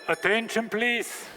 Attention, please.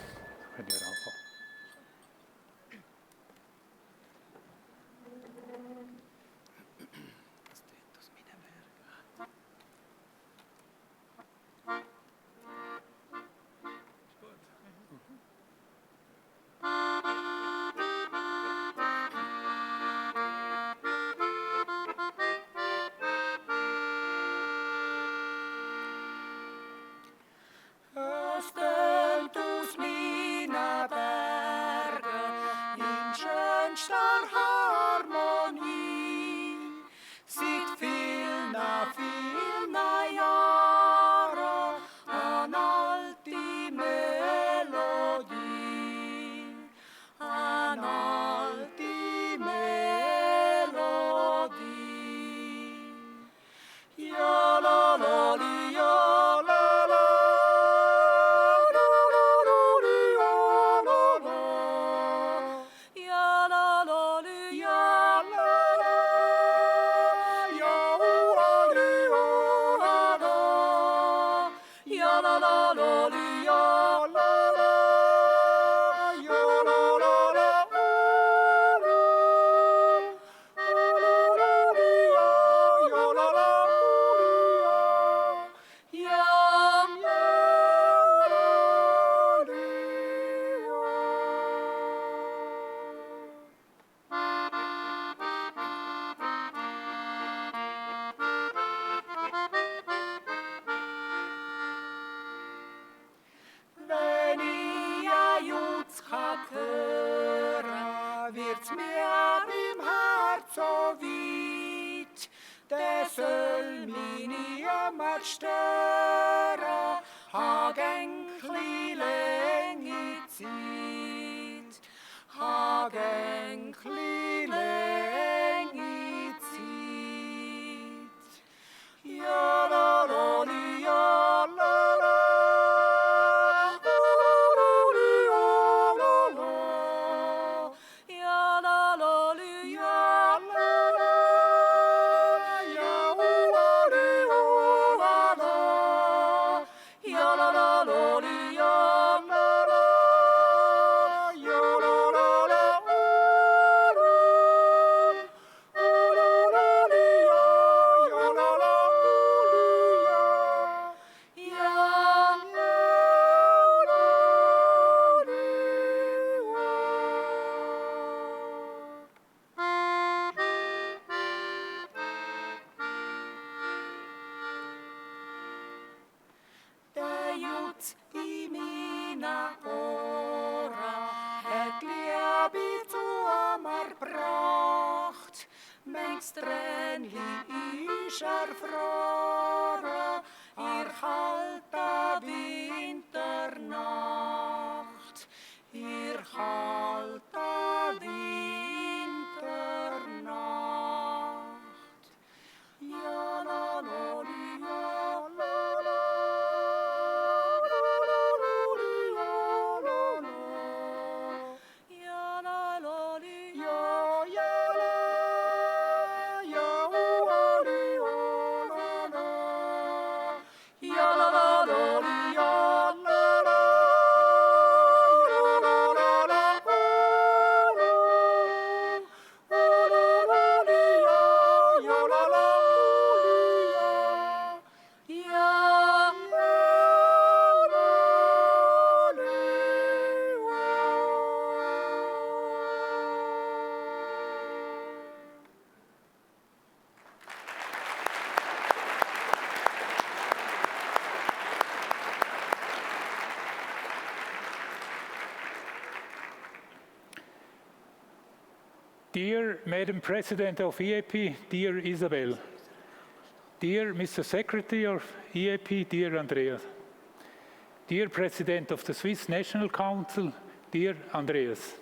Dear Madam President of Eaap, dear Isabel. Dear Mr. Secretary of Eaap, dear Andreas. Dear President of the Swiss National Council, dear Andreas.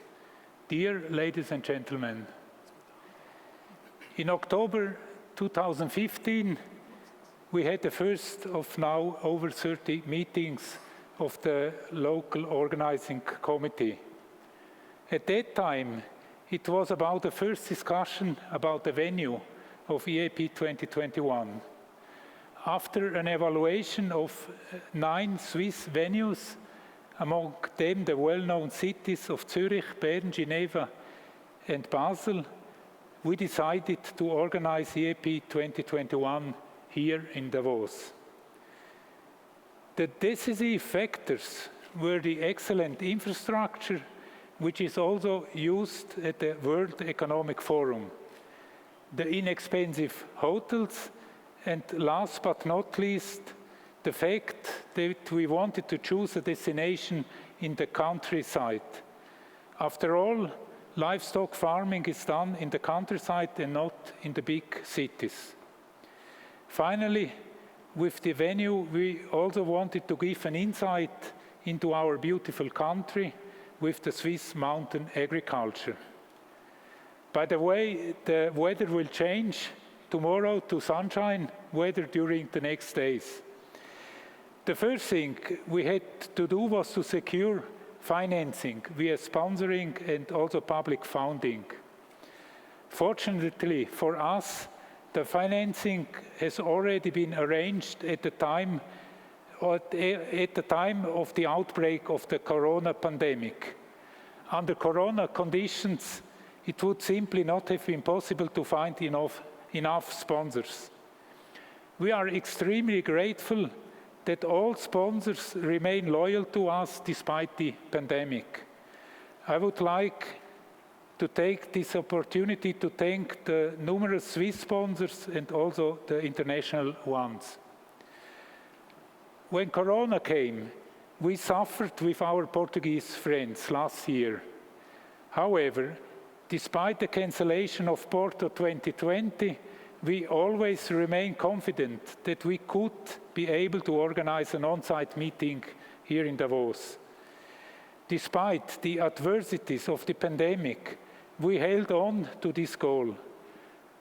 Dear ladies and gentlemen. In October 2015, we had the first of now over 30 meetings of the local organizing committee. At that time, it was about the first discussion about the venue of EAP 2021. After an evaluation of 9 Swiss venues, among them the well-known cities of Zurich, Bern, Geneva, and Basel, we decided to organize EAP 2021 here in Davos. The decisive factors were the excellent infrastructure, which is also used at the World Economic Forum, the inexpensive hotels, and last but not least, the fact that we wanted to choose a destination in the countryside. After all, livestock farming is done in the countryside and not in the big cities. Finally, with the venue, we also wanted to give an insight into our beautiful country with the Swiss mountain agriculture. By the way, the weather will change tomorrow to sunshine weather during the next days. The first thing we had to do was to secure financing via sponsoring and also public funding. Fortunately for us, the financing has already been arranged at the time of the outbreak of the corona pandemic. Under corona conditions, it would simply not have been possible to find enough sponsors. We are extremely grateful that all sponsors remain loyal to us despite the pandemic. I would like to take this opportunity to thank the numerous Swiss sponsors and also the international ones. When Corona came, we suffered with our Portuguese friends last year. However, despite the cancellation of Porto 2020, we always remain confident that we could be able to organize an on-site meeting here in Davos. Despite the adversities of the pandemic, we held on to this goal.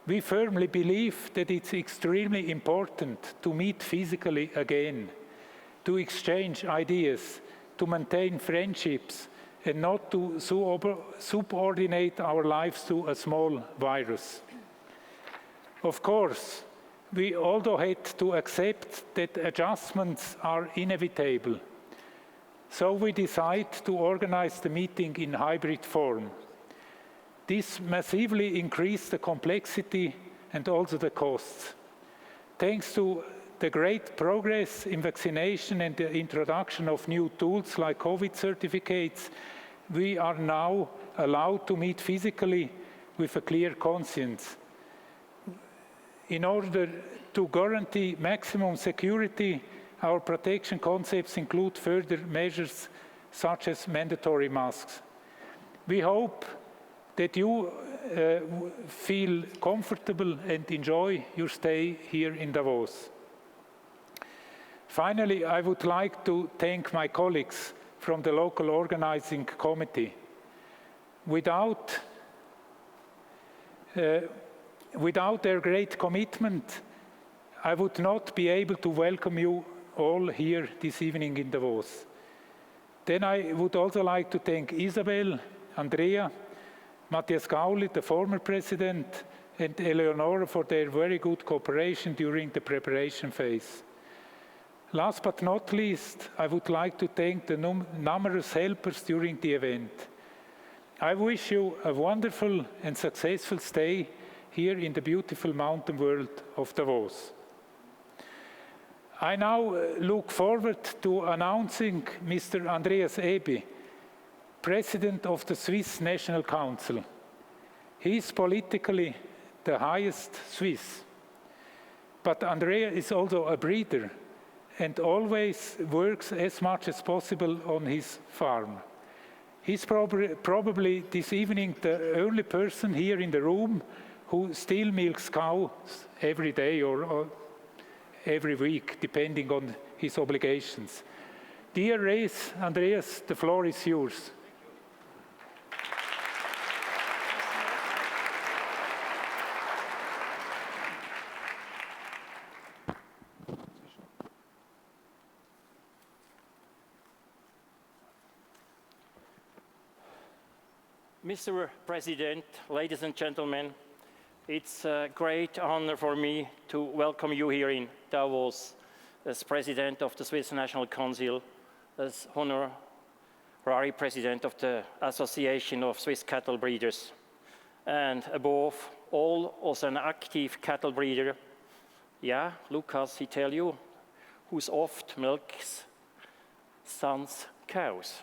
We firmly believe that it's extremely important to meet physically again, to exchange ideas, to maintain friendships, and not to subordinate our lives to a small virus. Of course, we also had to accept that adjustments are inevitable. So we decided to organize the meeting in hybrid form. This massively increased the complexity and also the costs. Thanks to the great progress in vaccination and the introduction of new tools like COVID certificates, we are now allowed to meet physically with a clear conscience. In order to guarantee maximum security, our protection concepts include further measures such as mandatory masks. We hope that you feel comfortable and enjoy your stay here in Davos. Finally, I would like to thank my colleagues from the local organizing committee. Without their great commitment, I would not be able to welcome you all here this evening in Davos. Then I would also like to thank Isabel, Andreas, Matthias Gauli, the former president, and Eleonora for their very good cooperation during the preparation phase. Last but not least, I would like to thank the numerous helpers during the event. I wish you a wonderful and successful stay here in the beautiful mountain world of Davos. I now look forward to announcing Mr. Andreas Abey, President of the Swiss National Council. He is politically the highest Swiss. But Andreas is also a breeder and always works as much as possible on his farm. He's probably this evening the only person here in the room who still milks cows every day or every week, depending on his obligations. Dear Andreas, the floor is yours. Mr. President, ladies and gentlemen, it's a great honor for me to welcome you here in Davos as President of the Swiss National Council, as Honorary President of the Association of Swiss Cattle Breeders, and above all as an active cattle breeder. Yeah, Lucas, he tell you, who's oft milks sons' cows.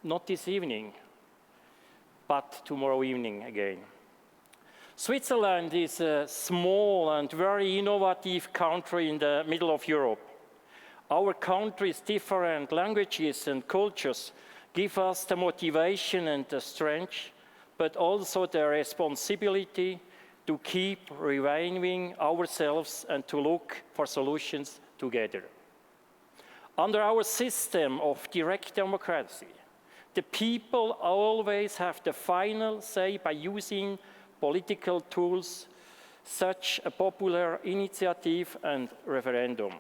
Not this evening, but tomorrow evening again. Switzerland is a small and very innovative country in the middle of Europe. Our country's different languages and cultures give us the motivation and the strength, but also the responsibility to keep reviving ourselves and to look for solutions together. Under our system of direct democracy, the people always have the final say by using political tools such as a popular initiative and referendum.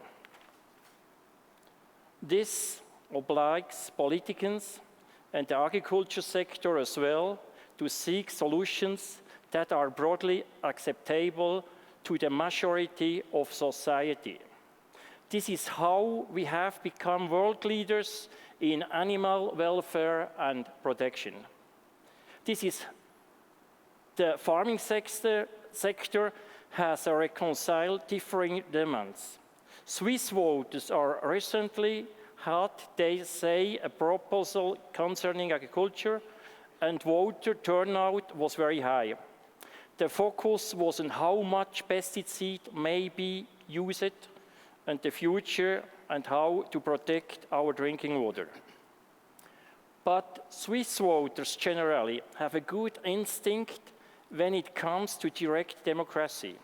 This obliges politicians and the agriculture sector as well to seek solutions that are broadly acceptable to the majority of society. This is how we have become world leaders in animal welfare and protection. This is the farming sector has reconciled differing demands. Swiss voters are recently had, they say, a proposal concerning agriculture, and voter turnout was very high. The focus was on how much pesticide may be used and the future and how to protect our drinking water. But Swiss voters generally have a good instinct when it comes to direct democracy.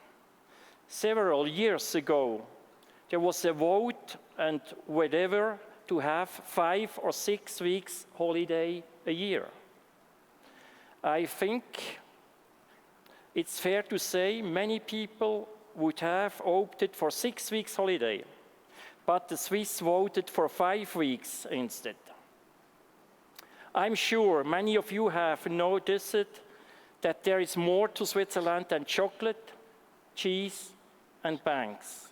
Several years ago, there was a vote and whether to have 5 or 6 weeks holiday a year. I think it's fair to say many people would have opted for 6 weeks holiday, but the Swiss voted for 5 weeks instead. I'm sure many of you have noticed that there is more to Switzerland than chocolate, cheese, and banks.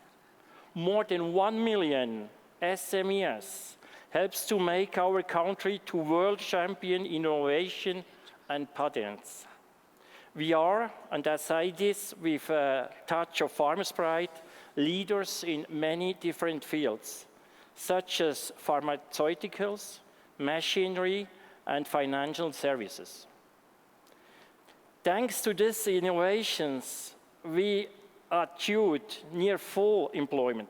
More than 1 million SMEs helps to make our country to world champion innovation and patents. We are, and I say this with a touch of farmer's pride, leaders in many different fields, such as pharmaceuticals, machinery, and financial services. Thanks to these innovations, we achieved near full employment.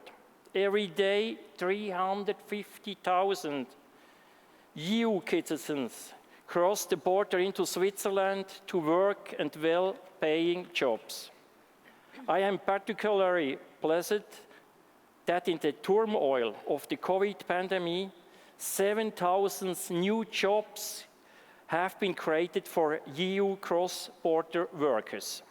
Every day, 350,000 EU citizens cross the border into Switzerland to work and well-paying jobs. I am particularly pleased that in the turmoil of the COVID pandemic, 7,000 new jobs have been created for EU cross-border workers.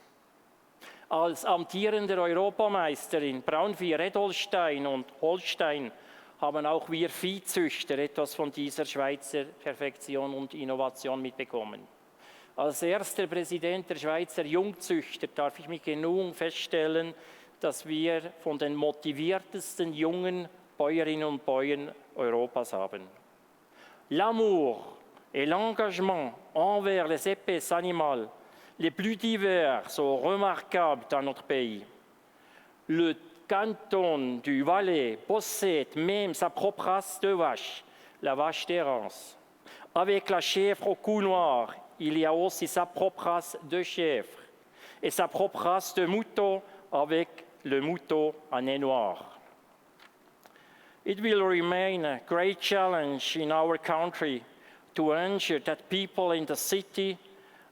Als amtierender Europameister in Braunvieh, Redolstein und Holstein haben auch wir Viehzüchter etwas von dieser Schweizer Perfektion und Innovation mitbekommen. Als erster Präsident der Schweizer Jungzüchter darf ich mit Genugtuung feststellen, dass wir von den motiviertesten jungen Bäuerinnen und Bauern Europas haben. L'amour et l'engagement envers les espèces animales les plus divers sont remarquables dans notre pays. Le canton du Valais possède même sa propre race de vache, la vache d'Hérence. Avec la chèvre au cou noir, il y a aussi sa propre race de chèvre et sa propre race de mouton avec le mouton à nez noir. It will remain a great challenge in our country to ensure that people in the city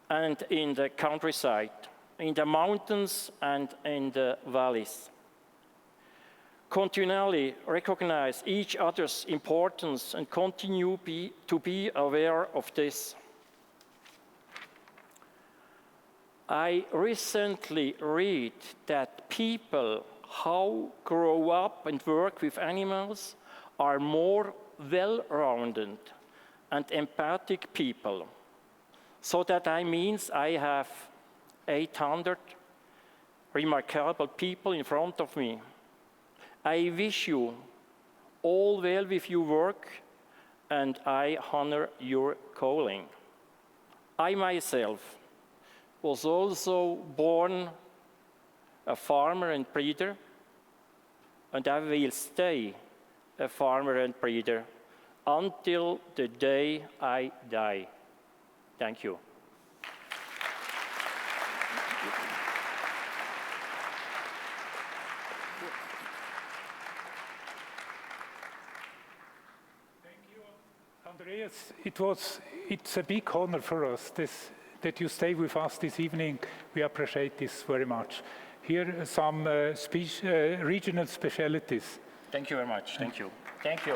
and in the countryside, in the mountains and in the valleys, continually recognize each other's importance and continue to be aware of this. I recently read that people who grow up and work with animals are more well-rounded and empathic people. So that means I have 800 remarkable people in front of me. I wish you all well with your work, and I honor your calling. I myself was also born a farmer and breeder, and I will stay a farmer and breeder until the day I die. Thank you. Andreas, it's a big honor for us that you stay with us this evening. We appreciate this very much. Here are some regional specialities. Thank you very much. Thank you. Thank you.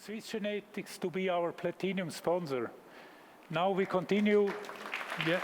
Swiss Genetics to be our platinum sponsor. Now we continue. Yeah.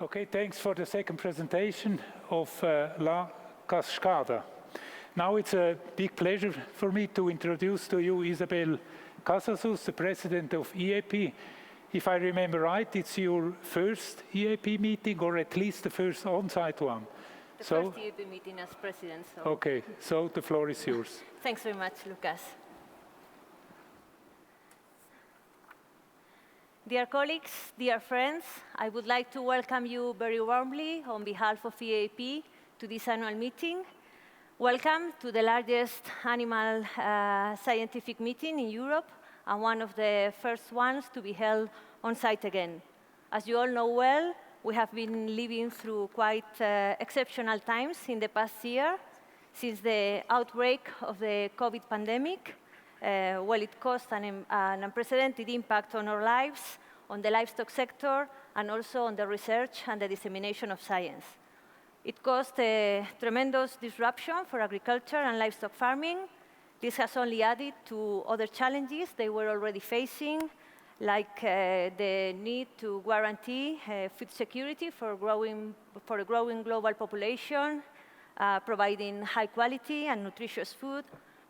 Okay, thanks for the second presentation of La Cascada. Now it's a big pleasure for me to introduce to you Isabel Casasus, the president of Eaap. If I remember right, it's your first Eaap meeting, or at least the first on-site one. The first Eaap meeting as president. So. Okay, so the floor is yours. Thanks very much, Lucas. Dear colleagues, dear friends, I would like to welcome you very warmly on behalf of Eaap to this annual meeting. Welcome to the largest animal scientific meeting in Europe, and one of the first ones to be held on site again. As you all know well, we have been living through quite exceptional times in the past year, since the outbreak of the COVID pandemic. Well, it caused an unprecedented impact on our lives, on the livestock sector, and also on the research and the dissemination of science. It caused a tremendous disruption for agriculture and livestock farming. This has only added to other challenges they were already facing, like the need to guarantee food security for a growing global population, providing high quality and nutritious food,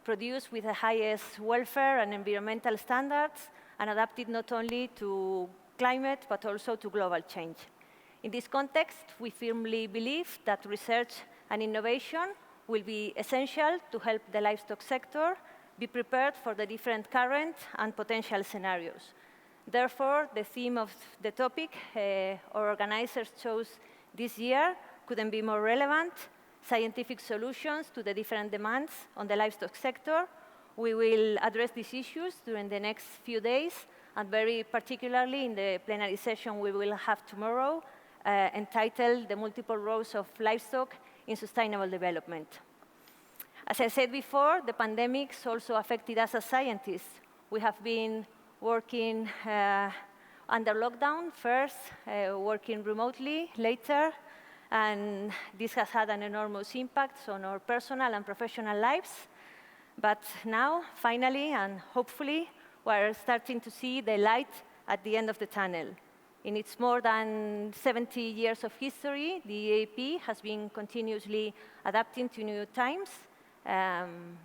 produced with the highest welfare and environmental standards, and adapted not only to climate, but also to global change. In this context, we firmly believe that research and innovation will be essential to help the livestock sector be prepared for the different current and potential scenarios. Therefore, the theme of the topic our organizers chose this year couldn't be more relevant: scientific solutions to the different demands on the livestock sector. We will address these issues during the next few days, and very particularly in the plenary session we will have tomorrow, entitled "The Multiple Roles of Livestock in Sustainable Development." As I said before, the pandemic also affected us as scientists. We have been working under lockdown first, working remotely later, and this has had an enormous impact on our personal and professional lives. But now, finally, and hopefully, we're starting to see the light at the end of the tunnel. In its more than 70 years of history, the Eaap has been continuously adapting to new times.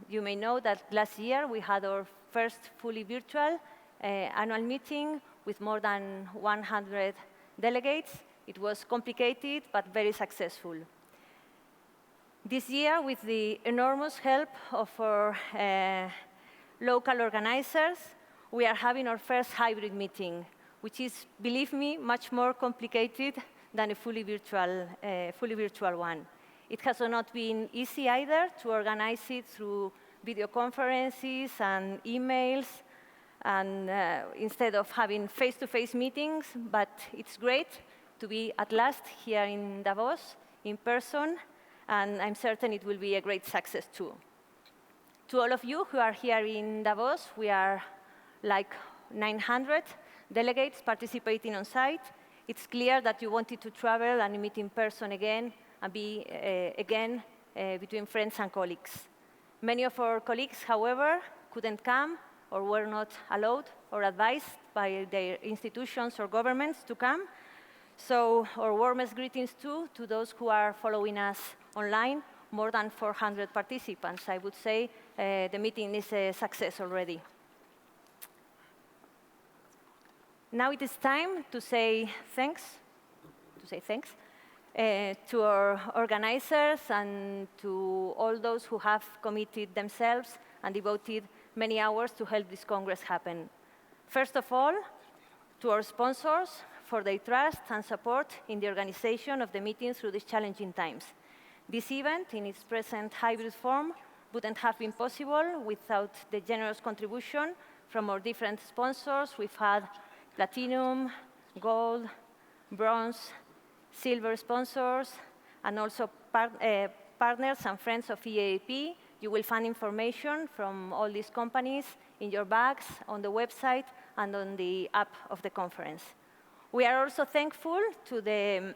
You may know that last year we had our first fully virtual annual meeting with more than 100 delegates. It was complicated, but very successful. This year, with the enormous help of our local organizers, we are having our first hybrid meeting, which is, believe me, much more complicated than a fully virtual one. It has not been easy either to organize it through video conferences and emails, and instead of having face-to-face meetings, but it's great to be at last here in Davos in person, and I'm certain it will be a great success too. To all of you who are here in Davos, we are like 900 delegates participating on site. It's clear that you wanted to travel and meet in person again and be again between friends and colleagues. Many of our colleagues, however, couldn't come or were not allowed or advised by their institutions or governments to come. So our warmest greetings too to those who are following us online, more than 400 participants. I would say the meeting is a success already. Now it is time to say thanks, to our organizers and to all those who have committed themselves and devoted many hours to help this Congress happen. First of all, to our sponsors for their trust and support in the organization of the meeting through these challenging times. This event, in its present hybrid form, wouldn't have been possible without the generous contribution from our different sponsors. We've had platinum, gold, bronze, silver sponsors, and also partners and friends of Eaap. You will find information from all these companies in your bags, on the website, and on the app of the conference. We are also thankful to the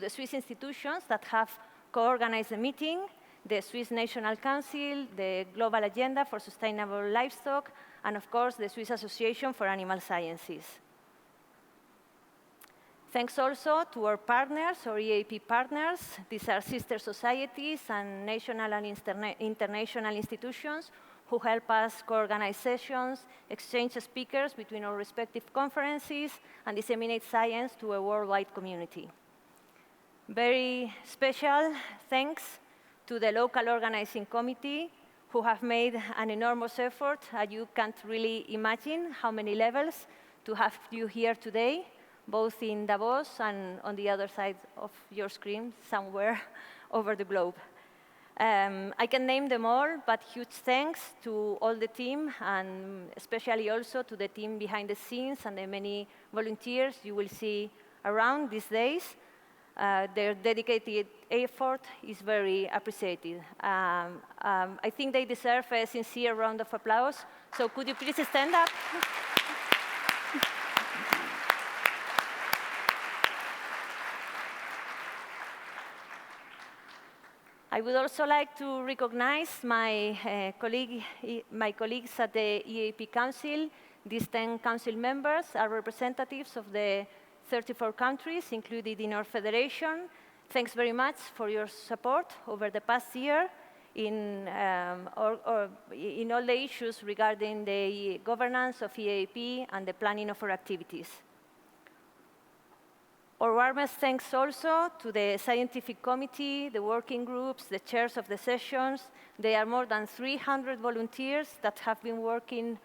Swiss institutions that have co-organized the meeting, the Swiss National Council, the Global Agenda for Sustainable Livestock, and of course, the Swiss Association for Animal Sciences. Thanks also to our partners, our EAP partners. These are sister societies and national and international institutions who help us co-organize sessions, exchange speakers between our respective conferences, and disseminate science to a worldwide community. Very special thanks to the local organizing committee, who have made an enormous effort. You can't really imagine how many levels to have you here today, both in Davos and on the other side of your screen, somewhere over the globe. I can name them all, but huge thanks to all the team, and especially also to the team behind the scenes and the many volunteers you will see around these days. Their dedicated effort is very appreciated. I think they deserve a sincere round of applause. So could you please stand up? I would also like to recognize my colleagues at the EAP Council. These 10 council members are representatives of the 34 countries included in our federation. Thanks very much for your support over the past year in all the issues regarding the governance of EAP and the planning of our activities. Our warmest thanks also to the scientific committee, the working groups, the chairs of the sessions. There are more than 300 volunteers that have been working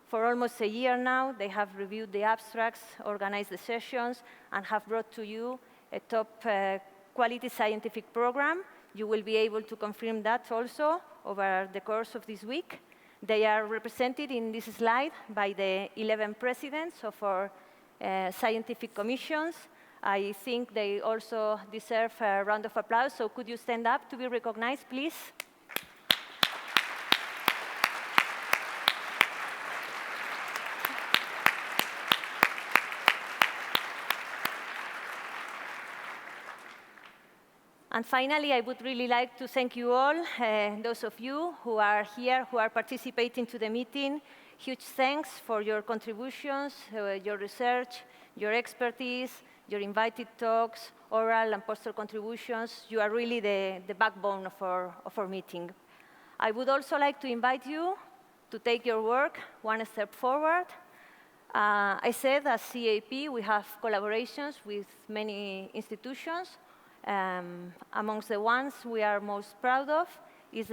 for almost a year now. They have reviewed the abstracts, organized the sessions, and have brought to you a top quality scientific program. You will be able to confirm that also over the course of this week. They are represented in this slide by the 11 presidents of our scientific commissions. I think they also deserve a round of applause. So could you stand up to be recognized, please? And finally, I would really like to thank you all, those of you who are here, who are participating to the meeting. Huge thanks for your contributions, your research, your expertise, your invited talks, oral and poster contributions. You are really the backbone of our meeting. I would also like to invite you to take your work one step forward. I said as CAP, we have collaborations with many institutions. Amongst the ones we are most proud of is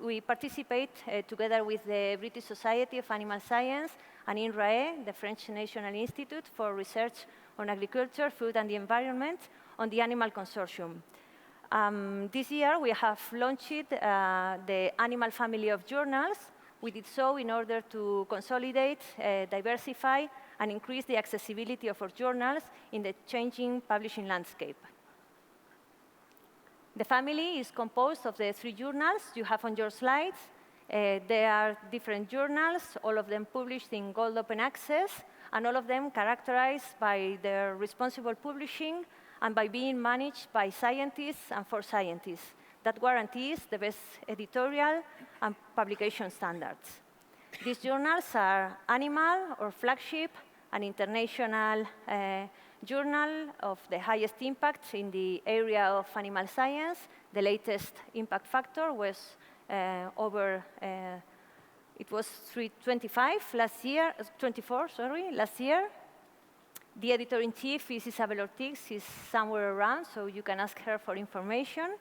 we participate together with the British Society of Animal Science and INRAE, the French National Institute for Research on Agriculture, Food and the Environment, on the Animal Consortium. This year we have launched the animal family of journals. We did so in order to consolidate, diversify, and increase the accessibility of our journals in the changing publishing landscape. The family is composed of the 3 journals you have on your slides. They are different journals, all of them published in Gold Open Access, and all of them characterized by their responsible publishing and by being managed by scientists and for scientists. That guarantees the best editorial and publication standards. These journals are Animal, or flagship, an international journal of the highest impact in the area of animal science. The latest impact factor was it was 325 last year, 24, sorry, last year. The editor-in-chief is Isabel Ortiz. She's somewhere around, so you can ask her for information.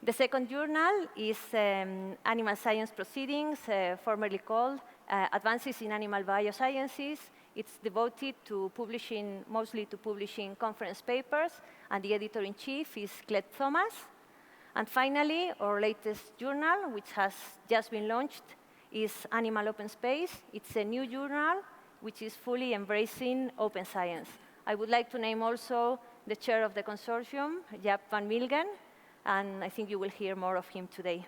The second journal is Animal Science Proceedings, formerly called Advances in Animal Biosciences. It's devoted to publishing, mostly to publishing conference papers, and the editor-in-chief is Klett Thomas. And finally, our latest journal, which has just been launched, is Animal Open Space. It's a new journal which is fully embracing open science. I would like to name also the chair of the consortium, Jaap van Milgen, and I think you will hear more of him today.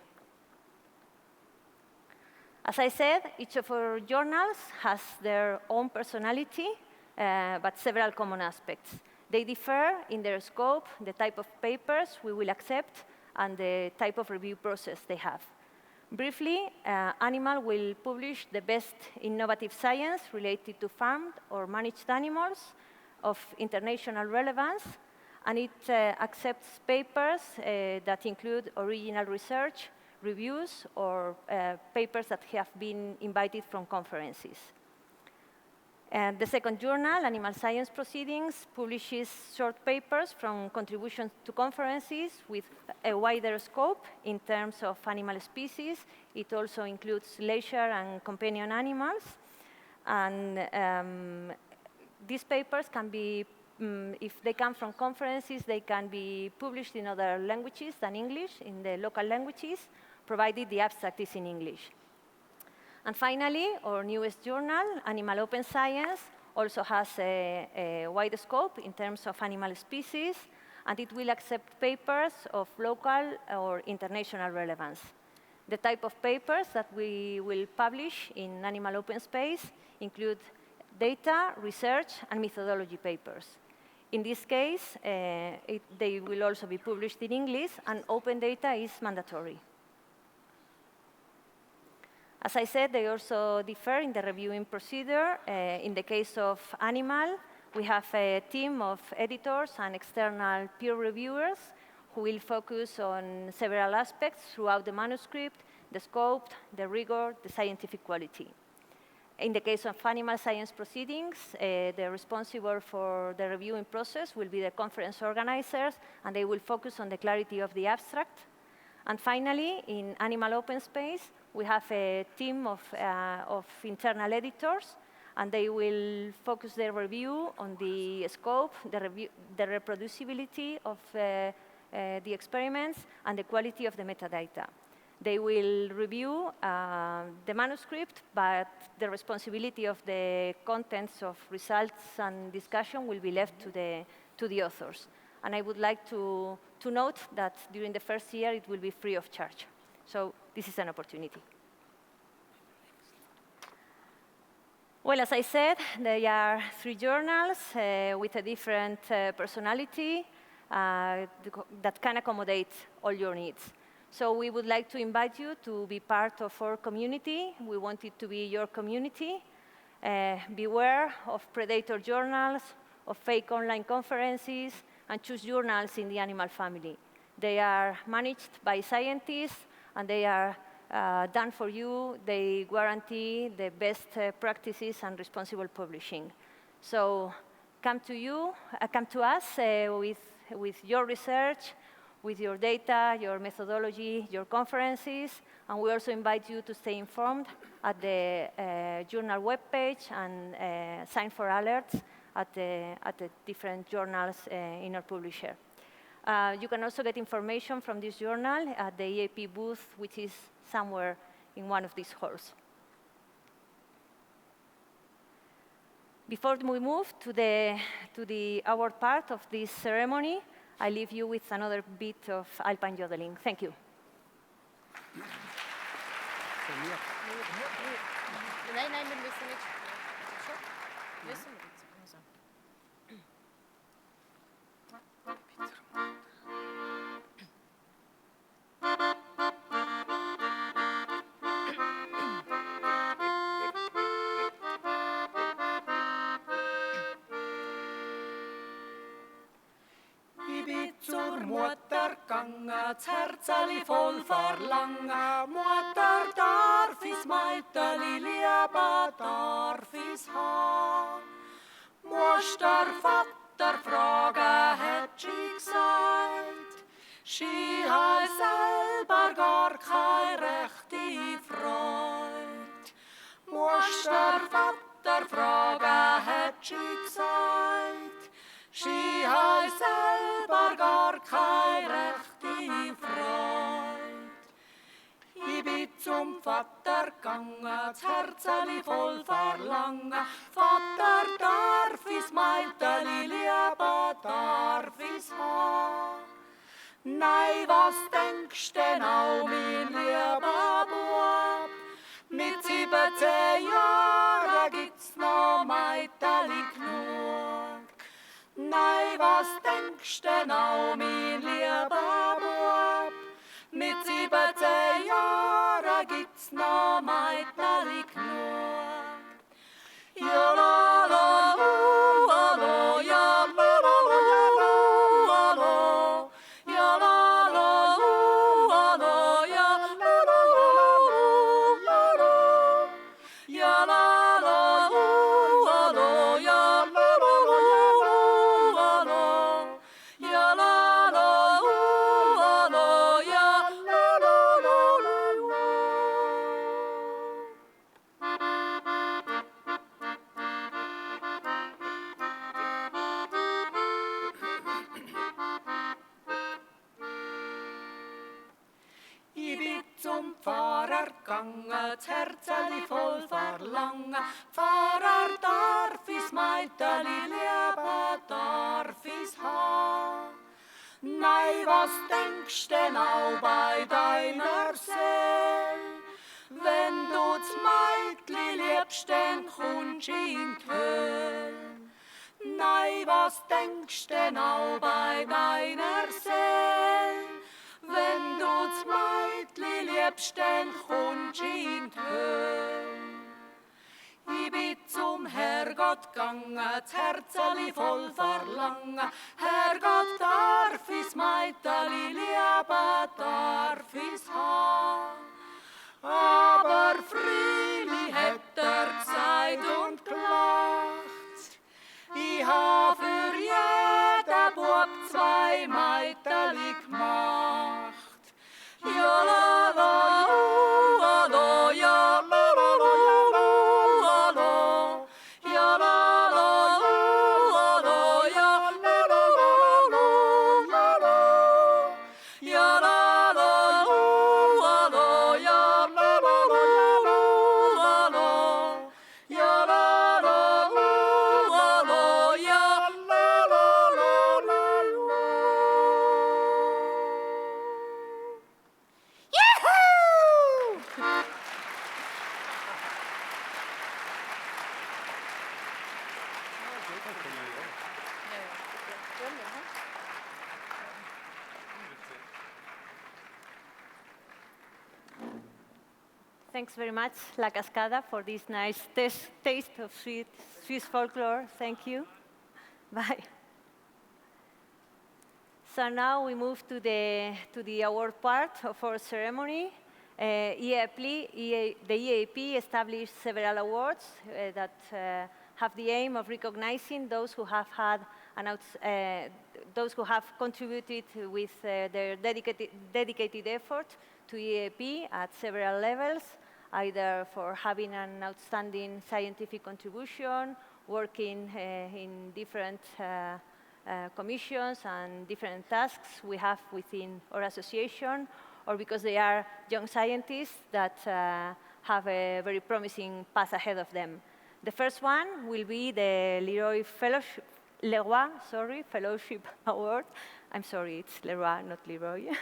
As I said, each of our journals has their own personality, but several common aspects. They differ in their scope, the type of papers we will accept, and the type of review process they have. Briefly, Animal will publish the best innovative science related to farmed or managed animals. of international relevance, and it accepts papers that include original research, reviews, or papers that have been invited from conferences. And the second journal, Animal Science Proceedings, publishes short papers from contributions to conferences with a wider scope in terms of animal species. It also includes leisure and companion animals. And these papers can be, if they come from conferences, they can be published in other languages than English, in the local languages, provided the abstract is in English. And finally, our newest journal, Animal Open Science, also has a wide scope in terms of animal species, and it will accept papers of local or international relevance. The type of papers that we will publish in Animal Open Space include data, research, and methodology papers. In this case, they will also be published in English, and open data is mandatory. As I said, they also differ in the reviewing procedure. In the case of Animal, we have a team of editors and external peer reviewers who will focus on several aspects throughout the manuscript: the scope, the rigor, the scientific quality. In the case of Animal Science Proceedings, the responsible for the reviewing process will be the conference organizers, and they will focus on the clarity of the abstract. And finally, in Animal Open Space, we have a team of internal editors, and they will focus their review on the scope, the reproducibility of the experiments, and the quality of the metadata. They will review the manuscript, but the responsibility of the contents of results and discussion will be left to the authors. And I would like to note that during the first year, it will be free of charge. So this is an opportunity. Well, as I said, there are 3 journals with a different personality that can accommodate all your needs. So we would like to invite you to be part of our community. We want it to be your community. Beware of predator journals, of fake online conferences, and choose journals in the animal family. They are managed by scientists, and they are done for you. They guarantee the best practices and responsible publishing. So come to us with your research, with your data, your methodology, your conferences, and we also invite you to stay informed at the journal webpage and sign for alerts at the different journals in our publisher. You can also get information from this journal at the Eaap booth, which is somewhere in one of these halls. Before we move to our part of this ceremony, I leave you with another bit of Alpine yodeling. Thank you. Nee, men müssen nicht. Müssen wir nicht. Zur Mutter gegangen, das Herz alle voll verlangen. Mutter, darf ich's Meiteli lieben, darf ich's haben? Muss der Vater fragen, hat sie gesagt. Sie hat selber gar keine rechte Freude. Muss der Vater fragen, hat sie gesagt. Sie hat selber gar keine rechte Freude. Ich bin zum Vater gegangen, das Herzeli voll verlangen. Vater, darf ich's Meiteli lieben, darf ich's haben? Nein, was denkst denn auch, mein lieber Bub? Mit 17 Jahren gibt's noch Meiteli genug. Nein, was denkst denn auch, mein lieber Bub? Mit 17 Jahren gibt's noch Meiteli genug. Ja, la, la, la, la, ja. gange, das Herzeli voll verlangen. Pfarrer darf is Meiteli lieben, darf is ha. Nei, was denkst denn auch bei deiner Seel? Wenn du das Meitli liebst, dann kommst in die Hölle. Nei, was denkst denn auch bei deiner Seel? Wenn du das Meitli liebst, dann kommst in die Hölle. Ich bin zum Herrgott gegangen, das Herzeli voll verlangen. Herrgott darf is Meiteli lieben, darf is ha. Aber Frieli hat gesagt und gelacht. Ich hab für jeden Bub 2 Meiteli gemacht. Ja la la, la la, ja la la la, la la, ja la la, la la, ja la la la, la la, ja la la, la la, ja la la la, la la, ja la la, la la, ja la la la, la la. Thanks very much, La Cascada, for this nice taste of Swiss folklore. Thank you. Bye. So now we move to the award part of our ceremony. The EAP established several awards that have the aim of recognizing those who have had those who have contributed with their dedicated effort to EAP at several levels, either for having an outstanding scientific contribution, working in different commissions and different tasks we have within our association, or because they are young scientists that have a very promising path ahead of them. The first one will be the Leroy Fellowship Award. I'm sorry, it's Leroy, not Leroy.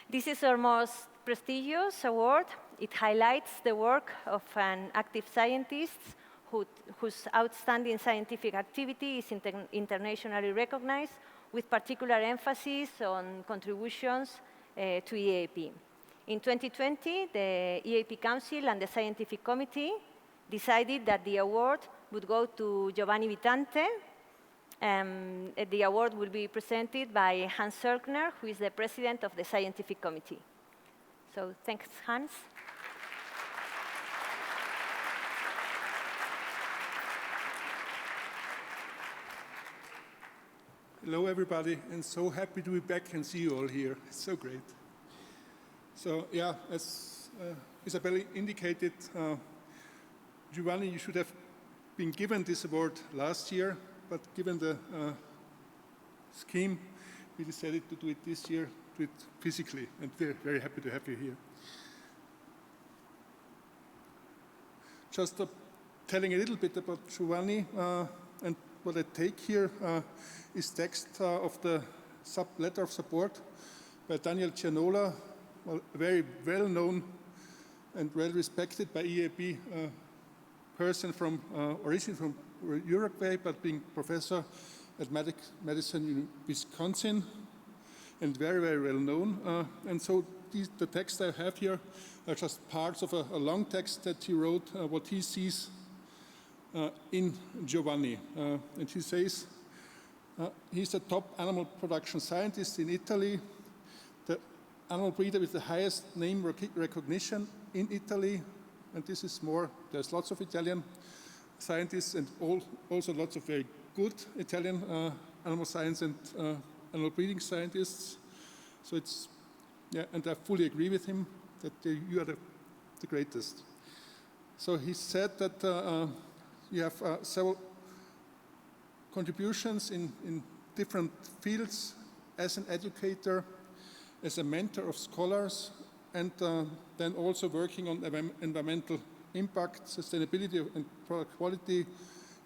This is our most prestigious award. It highlights the work of an active scientist whose outstanding scientific activity is internationally recognized, with particular emphasis on contributions to EAP. In 2020, the EAP Council and the Scientific Committee decided that the award would go to Giovanni Vitante. The award will be presented by Hans Serkner, who is the president of the Scientific Committee. So thanks, Hans. Hello, everybody, and so happy to be back and see you all here. It's so great. So, yeah, as Isabel indicated, Giovanni, you should have been given this award last year, but given the scheme, we decided to do it this year, do it physically, and we're very happy to have you here. Just telling a little bit about Giovanni, and what I take here is text of the letter of support by Daniel Cianola, a very well-known and well-respected by EAP person from origin from Uruguay, but being professor at Madison in Wisconsin, and very, very well-known. And so the text I have here are just parts of a long text that he wrote, what he sees in Giovanni. And he says, he's the top animal production scientist in Italy, the animal breeder with the highest name recognition in Italy, and this is more, there's lots of Italian scientists and also lots of very good Italian animal science and animal breeding scientists. So it's, yeah, and I fully agree with him that you are the greatest. So he said that you have several contributions in different fields as an educator, as a mentor of scholars, and then also working on environmental impact, sustainability and product quality,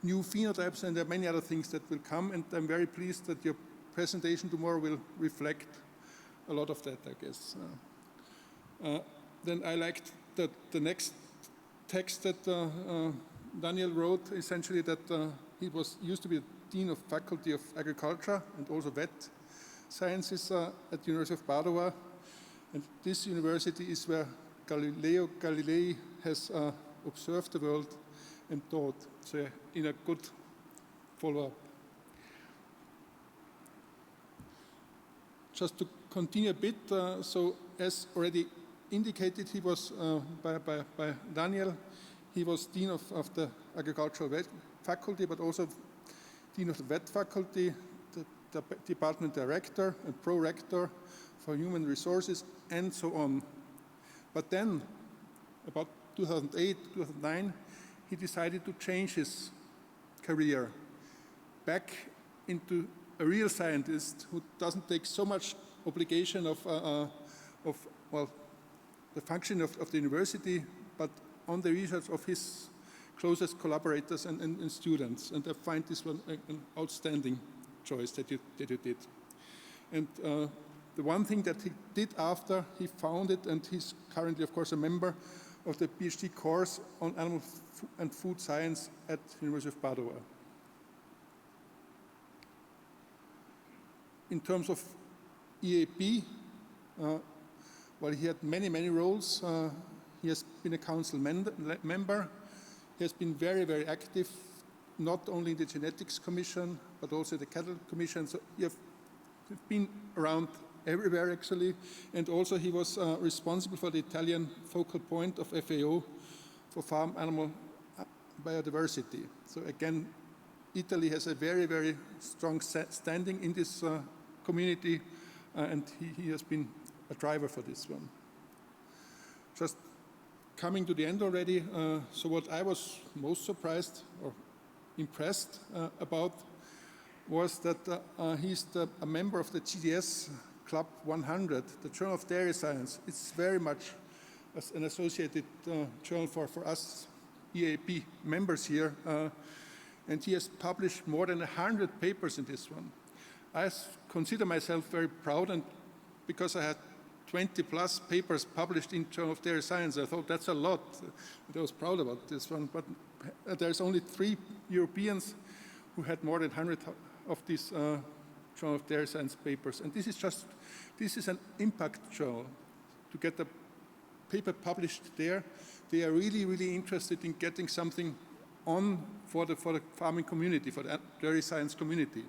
new phenotypes, and there are many other things that will come, and I'm very pleased that your presentation tomorrow will reflect a lot of that, I guess. Then I liked that the next text that Daniel wrote, essentially that he used to be Dean of Faculty of Agriculture and also Vet Sciences at the University of Padua. And this university is where Galileo Galilei has observed the world and taught, so in a good follow-up. Just to continue a bit, so as already indicated, he was, by Daniel, he was Dean of the Agricultural Vet Faculty, but also Dean of the Vet Faculty, the Department Director and Pro-Rector for Human Resources, and so on. But then, about 2008, 2009, he decided to change his career back into a real scientist who doesn't take so much obligation of well, the function of the university, but on the research of his closest collaborators and students. And I find this one an outstanding choice that you did. And the one thing that he did after, he founded, and he's currently, of course, a member of the PhD course on animal and food science at the University of Padua. In terms of EAP, well, he had many roles. He has been a council member. He has been very, very active, not only in the Genetics Commission, but also the Cattle Commission. So you have been around everywhere, actually. And also he was responsible for the Italian focal point of FAO for farm animal biodiversity. So again, Italy has a very, very strong standing in this community, and he has been a driver for this one. Just coming to the end already, so what I was most surprised or impressed about was that he's a member of the GDS Club 100, the Journal of Dairy Science. It's very much an associated journal for us EAP members here, and he has published more than 100 papers in this one. I consider myself very proud, and because I had 20 plus papers published in Journal of Dairy Science, I thought that's a lot. I was proud about this one, but there's only 3 Europeans who had more than 100 of these Journal of Dairy Science papers. And this is an impact journal. To get the paper published there, they are really, really interested in getting something on for the farming community, for the dairy science community.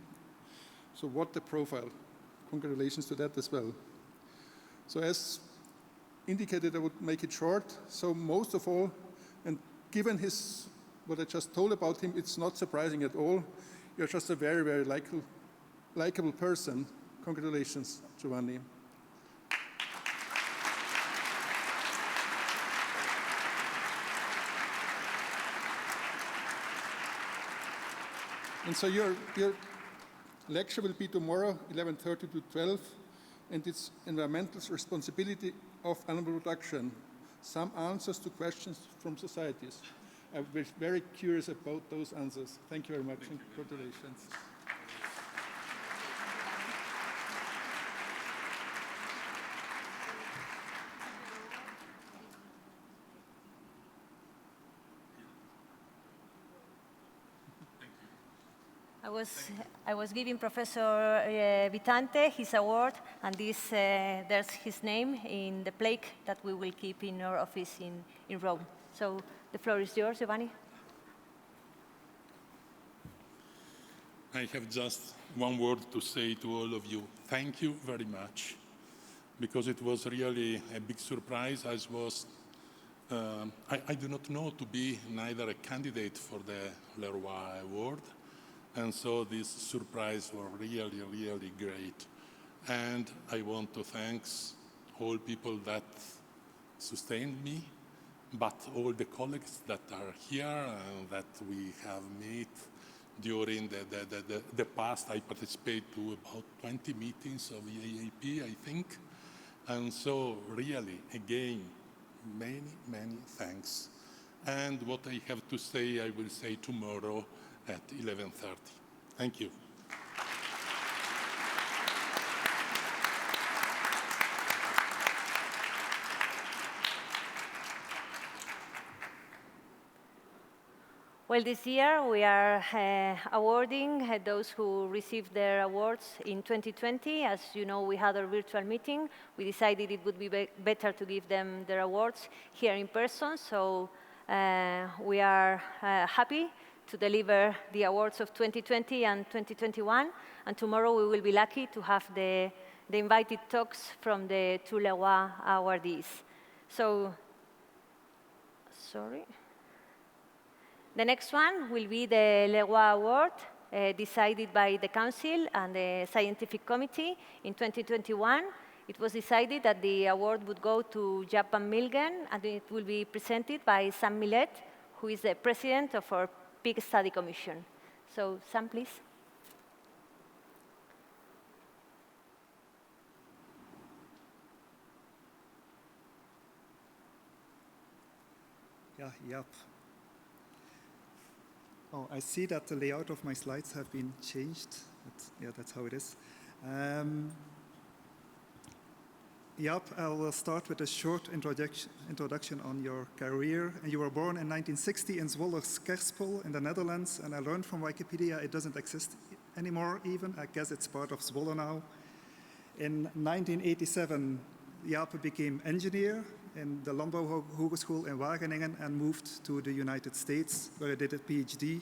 So what a profile. Congratulations to that as well. So as indicated, I would make it short. So most of all, and given what I just told about him, it's not surprising at all. You're just a very, very likable person. Congratulations, Giovanni. And so your lecture will be tomorrow, 11:30 to 12, and it's environmental responsibility of animal production. Some answers to questions from societies. I'm very curious about those answers. Thank you very much, and congratulations. I was giving Professor Vitante his award, and there's his name in the plaque that we will keep in our office in Rome. So the floor is yours, Giovanni. I have just one word to say to all of you. Thank you very much, because it was really a big surprise. I do not know to be neither a candidate for the Leroy Award, and so this surprise was really, really great. And I want to thank all people that sustained me, but all the colleagues that are here and that we have met during the past. I participated to about 20 meetings of EAP, I think. And so really, again, many, many thanks. And what I have to say, I will say tomorrow at 11:30. Thank you. Well, this year we are awarding those who received their awards in 2020. As you know, we had a virtual meeting. We decided it would be better to give them their awards here in person. So we are happy to deliver the awards of 2020 and 2021. And tomorrow we will be lucky to have the invited talks from the two Leroy awardees. So, sorry. The next one will be the Leroy Award, decided by the Council and the Scientific Committee in 2021. It was decided that the award would go to Japan Milgen, and it will be presented by Sam Millet, who is the president of our Pig Study Commission. So, Sam, please. Yeah, Eaap. Oh, I see that the layout of my slides have been changed. Yeah, that's how it is. Eaap, I will start with a short introduction on your career. And you were born in 1960 in Zwolle-Scherspel in the Netherlands. And I learned from Wikipedia it doesn't exist anymore even. I guess it's part of Zwolle now. In 1987, Eaap became engineer in the Landbouw Hogeschool in Wageningen and moved to the United States, where I did a PhD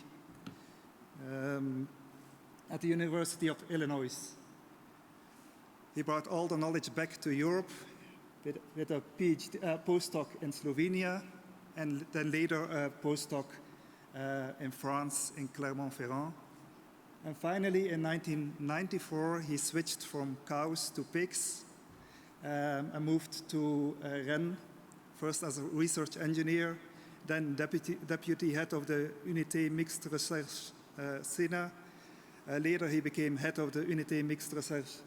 at the University of Illinois. He brought all the knowledge back to Europe with a PhD, postdoc in Slovenia, and then later a postdoc in France, in Clermont-Ferrand. And finally, in 1994, he switched from cows to pigs, I moved to Rennes, first as a research engineer, then deputy head of the Unité Mixte Recherche SENA. Later he became head of the Unité Mixte Recherche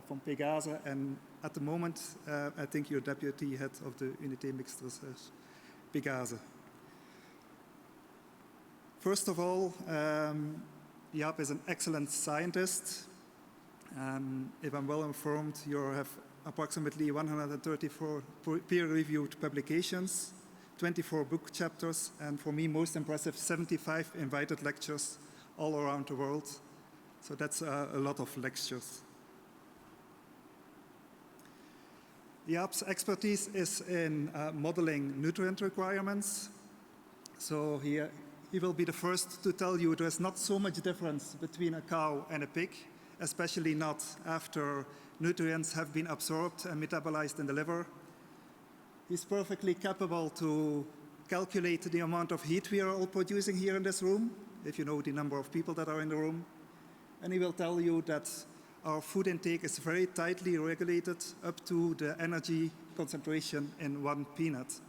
from Pégase, and at the moment I think you're deputy head of the Unité Mixte Recherche Pégase. First of all, Eaap is an excellent scientist. If I'm well informed, you have approximately 134 peer-reviewed publications, 24 book chapters, and for me, most impressive, 75 invited lectures all around the world. So that's a lot of lectures. Eaap's expertise is in modeling nutrient requirements. So he will be the first to tell you there's not so much difference between a cow and a pig, especially not after nutrients have been absorbed and metabolized in the liver. He's perfectly capable to calculate the amount of heat we are all producing here in this room, if you know the number of people that are in the room. And he will tell you that our food intake is very tightly regulated up to the energy concentration in one peanut.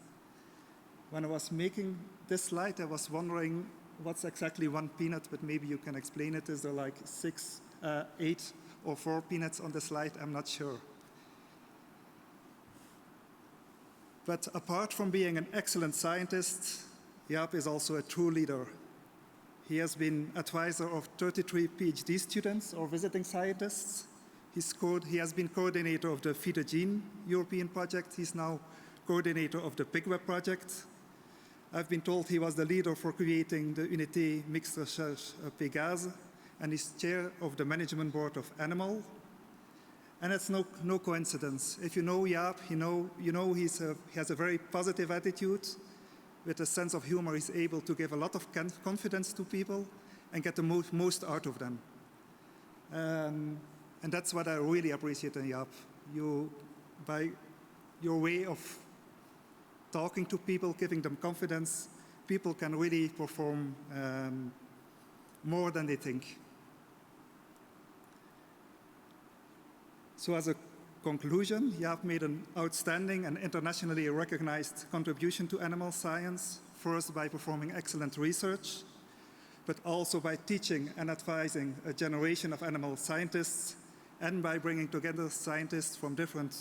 When I was making this slide, I was wondering what's exactly one peanut, but maybe you can explain it. Is there like 6, 8, or 4 peanuts on the slide? I'm not sure. But apart from being an excellent scientist, Eaap is also a true leader. He has been advisor of 33 PhD students or visiting scientists. He has been coordinator of the Feed the Gene European project. He's now coordinator of the PigWeb project. I've been told he was the leader for creating the Unité Mixte Recherche Pégase, and he's chair of the management board of Animal. And it's no coincidence. If you know Eaap, you know he has a very positive attitude. With a sense of humor, he's able to give a lot of confidence to people and get the most out of them. And that's what I really appreciate in Eaap. By your way of talking to people, giving them confidence, people can really perform more than they think. So as a conclusion, Eaap made an outstanding and internationally recognized contribution to animal science, first by performing excellent research, but also by teaching and advising a generation of animal scientists and by bringing together scientists from different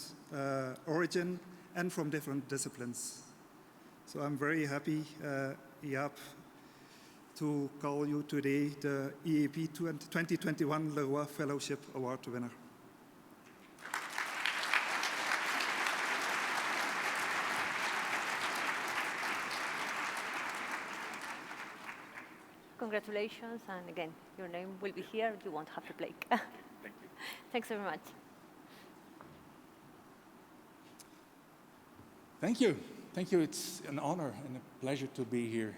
origin and from different disciplines. So I'm very happy, Eaap, to call you today the Eaap 2021 Leroy Fellowship Award winner. Congratulations, and again, your name will be here. You won't have to plaque. Thank you. Thanks very much. Thank you. Thank you. It's an honor and a pleasure to be here,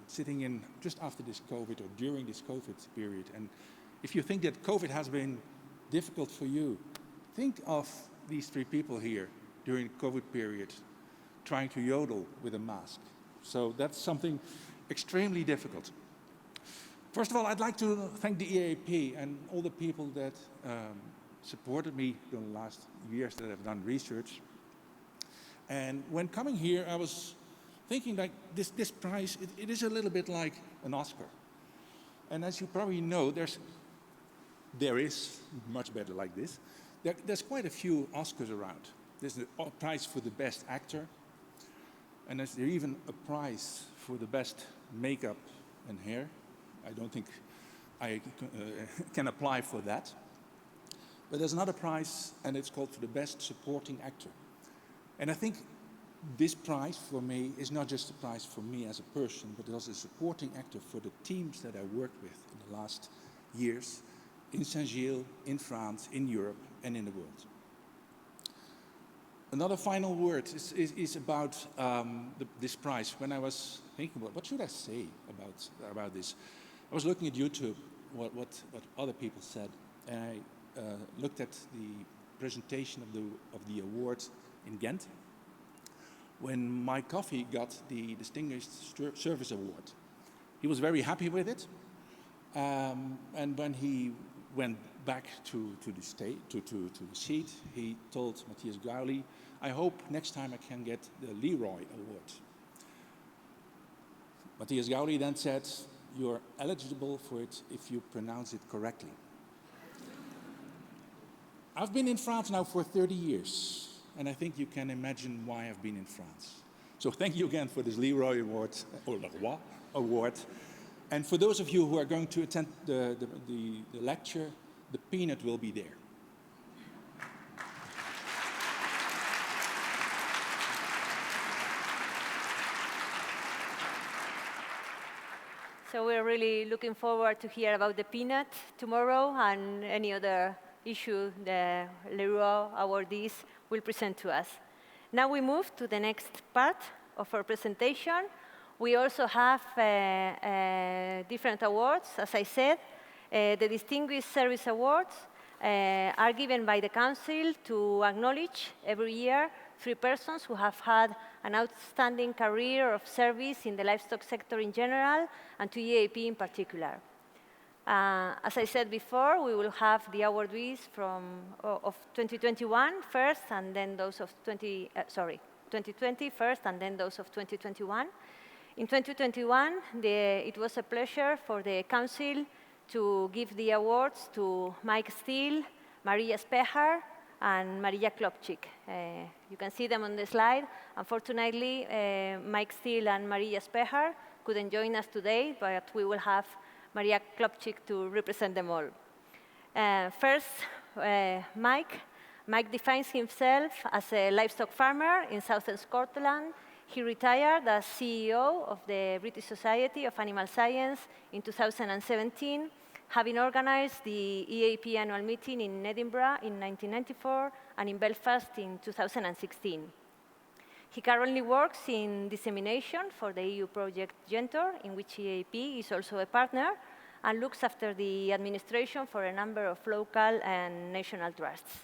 sitting in just after this COVID or during this COVID period. And if you think that COVID has been difficult for you, think of these three people here during the COVID period trying to yodel with a mask. So that's something extremely difficult. First of all, I'd like to thank the Eaap and all the people that supported me during the last years that I've done research. And when coming here, I was thinking like this prize, it is a little bit like an Oscar. And as you probably know, there is much better like this. There's quite a few Oscars around. There's the prize for the best actor, and there's even a prize for the best makeup and hair. I don't think I can apply for that. But there's another prize, and it's called for the best supporting actor. And I think this prize for me is not just a prize for me as a person, but also a supporting actor for the teams that I worked with in the last years in Saint-Gilles, in France, in Europe, and in the world. Another final word is about this prize. When I was thinking about what should I say about this, I was looking at YouTube, what other people said, and I looked at the presentation of the award in Ghent, when my coffee got the Distinguished Service Award. He was very happy with it, and when he went back to the seat, he told Matthias Gauli, I hope next time I can get the Leroy Award. Matthias Gauli then said, you're eligible for it if you pronounce it correctly. I've been in France now for 30 years, and I think you can imagine why I've been in France. So thank you again for this Leroy Award, or Leroy Award. And for those of you who are going to attend the lecture, the peanut will be there. So we're really looking forward to hear about the peanut tomorrow and any other issue the Leroy awardees will present to us. Now we move to the next part of our presentation. We also have different awards, as I said. The Distinguished Service Awards are given by the Council to acknowledge every year 3 persons who have had an outstanding career of service in the livestock sector in general and to Eaap in particular. As I said before, we will have the awardees of 2021 first, and then those of 2020 first, and then those of 2021. In 2021, it was a pleasure for the Council to give the awards to Mike Steele, Maria Specher, and Maria Klopsick. You can see them on the slide. Unfortunately, Mike Steele and Maria Specher couldn't join us today, but we will have Maria Klopsick to represent them all. First, Mike. Mike defines himself as a livestock farmer in southern Scotland. He retired as CEO of the British Society of Animal Science in 2017, having organized the Eaap annual meeting in Edinburgh in 1994 and in Belfast in 2016. He currently works in dissemination for the EU project Gentor, in which Eaap is also a partner, and looks after the administration for a number of local and national trusts.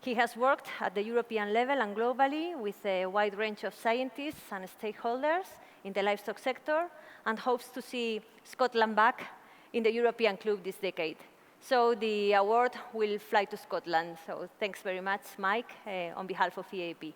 He has worked at the European level and globally with a wide range of scientists and stakeholders in the livestock sector, and hopes to see Scotland back in the European Club this decade. So the award will fly to Scotland. So thanks very much, Mike, on behalf of Eaap.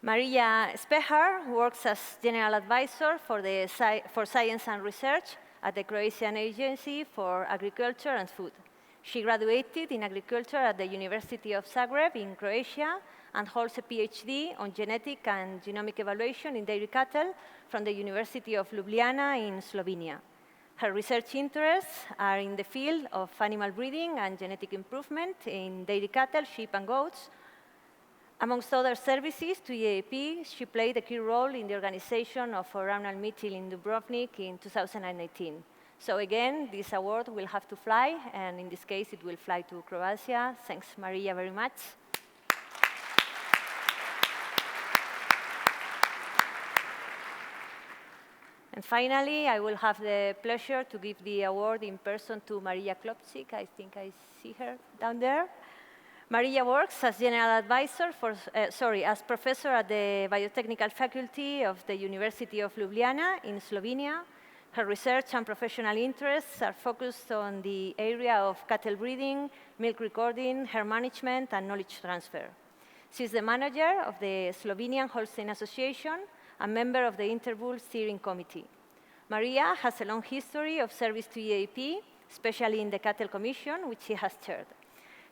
Maria Spejar works as General Advisor for Science and Research at the Croatian Agency for Agriculture and Food. She graduated in agriculture at the University of Zagreb in Croatia and holds a PhD on genetic and genomic evaluation in dairy cattle from the University of Ljubljana in Slovenia. Her research interests are in the field of animal breeding and genetic improvement in dairy cattle, sheep, and goats. Amongst other services to EAP, she played a key role in the organization of our annual meeting in Dubrovnik in 2018. So again, this award will have to fly, and in this case, it will fly to Croatia. Thanks, Maria, very much. And finally, I will have the pleasure to give the award in person to Maria Klopsick. I think I see her down there. Maria works as General Advisor as Professor at the Biotechnical Faculty of the University of Ljubljana in Slovenia. Her research and professional interests are focused on the area of cattle breeding, milk recording, herd management, and knowledge transfer. She is the manager of the Slovenian Holstein Association and member of the Interbull Steering Committee. Maria has a long history of service to EAP, especially in the Cattle Commission, which she has chaired.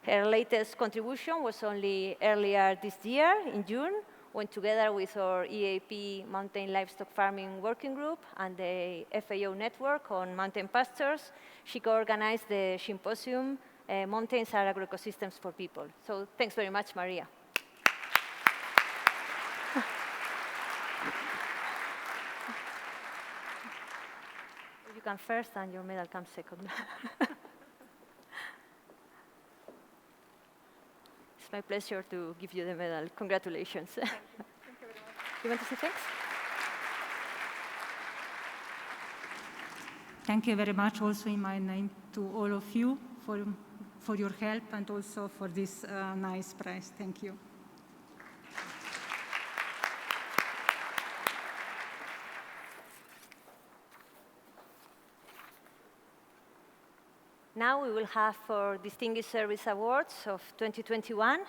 Her latest contribution was only earlier this year, in June, when together with our EAP Mountain Livestock Farming Working Group and the FAO Network on Mountain Pastures, she co-organized the symposium, Mountains are Agroecosystems for People. So thanks very much, Maria. You come first and your medal comes second. It's my pleasure to give you the medal. Congratulations. Thank you very much. You want to say thanks? Thank you very much also in my name to all of you for your help and also for this nice prize. Thank you. Now we will have for Distinguished Service Awards of 2021.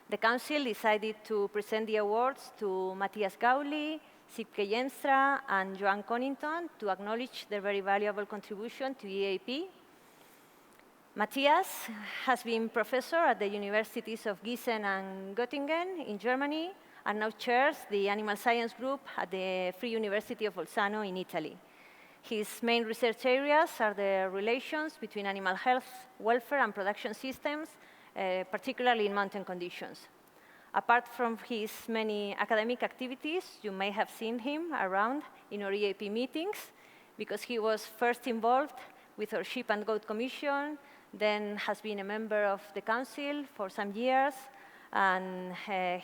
The Council decided to present the awards to Matthias Gauli, Sipke Jenstra, and Joanne Connington to acknowledge their very valuable contribution to EAP. Matthias has been professor at the universities of Gießen and Göttingen in Germany and now chairs the Animal Science Group at the Free University of Bolzano in Italy. His main research areas are the relations between animal health, welfare, and production systems, particularly in mountain conditions. Apart from his many academic activities, you may have seen him around in our EAP meetings because he was first involved with our Sheep and Goat Commission, then has been a member of the Council for some years, and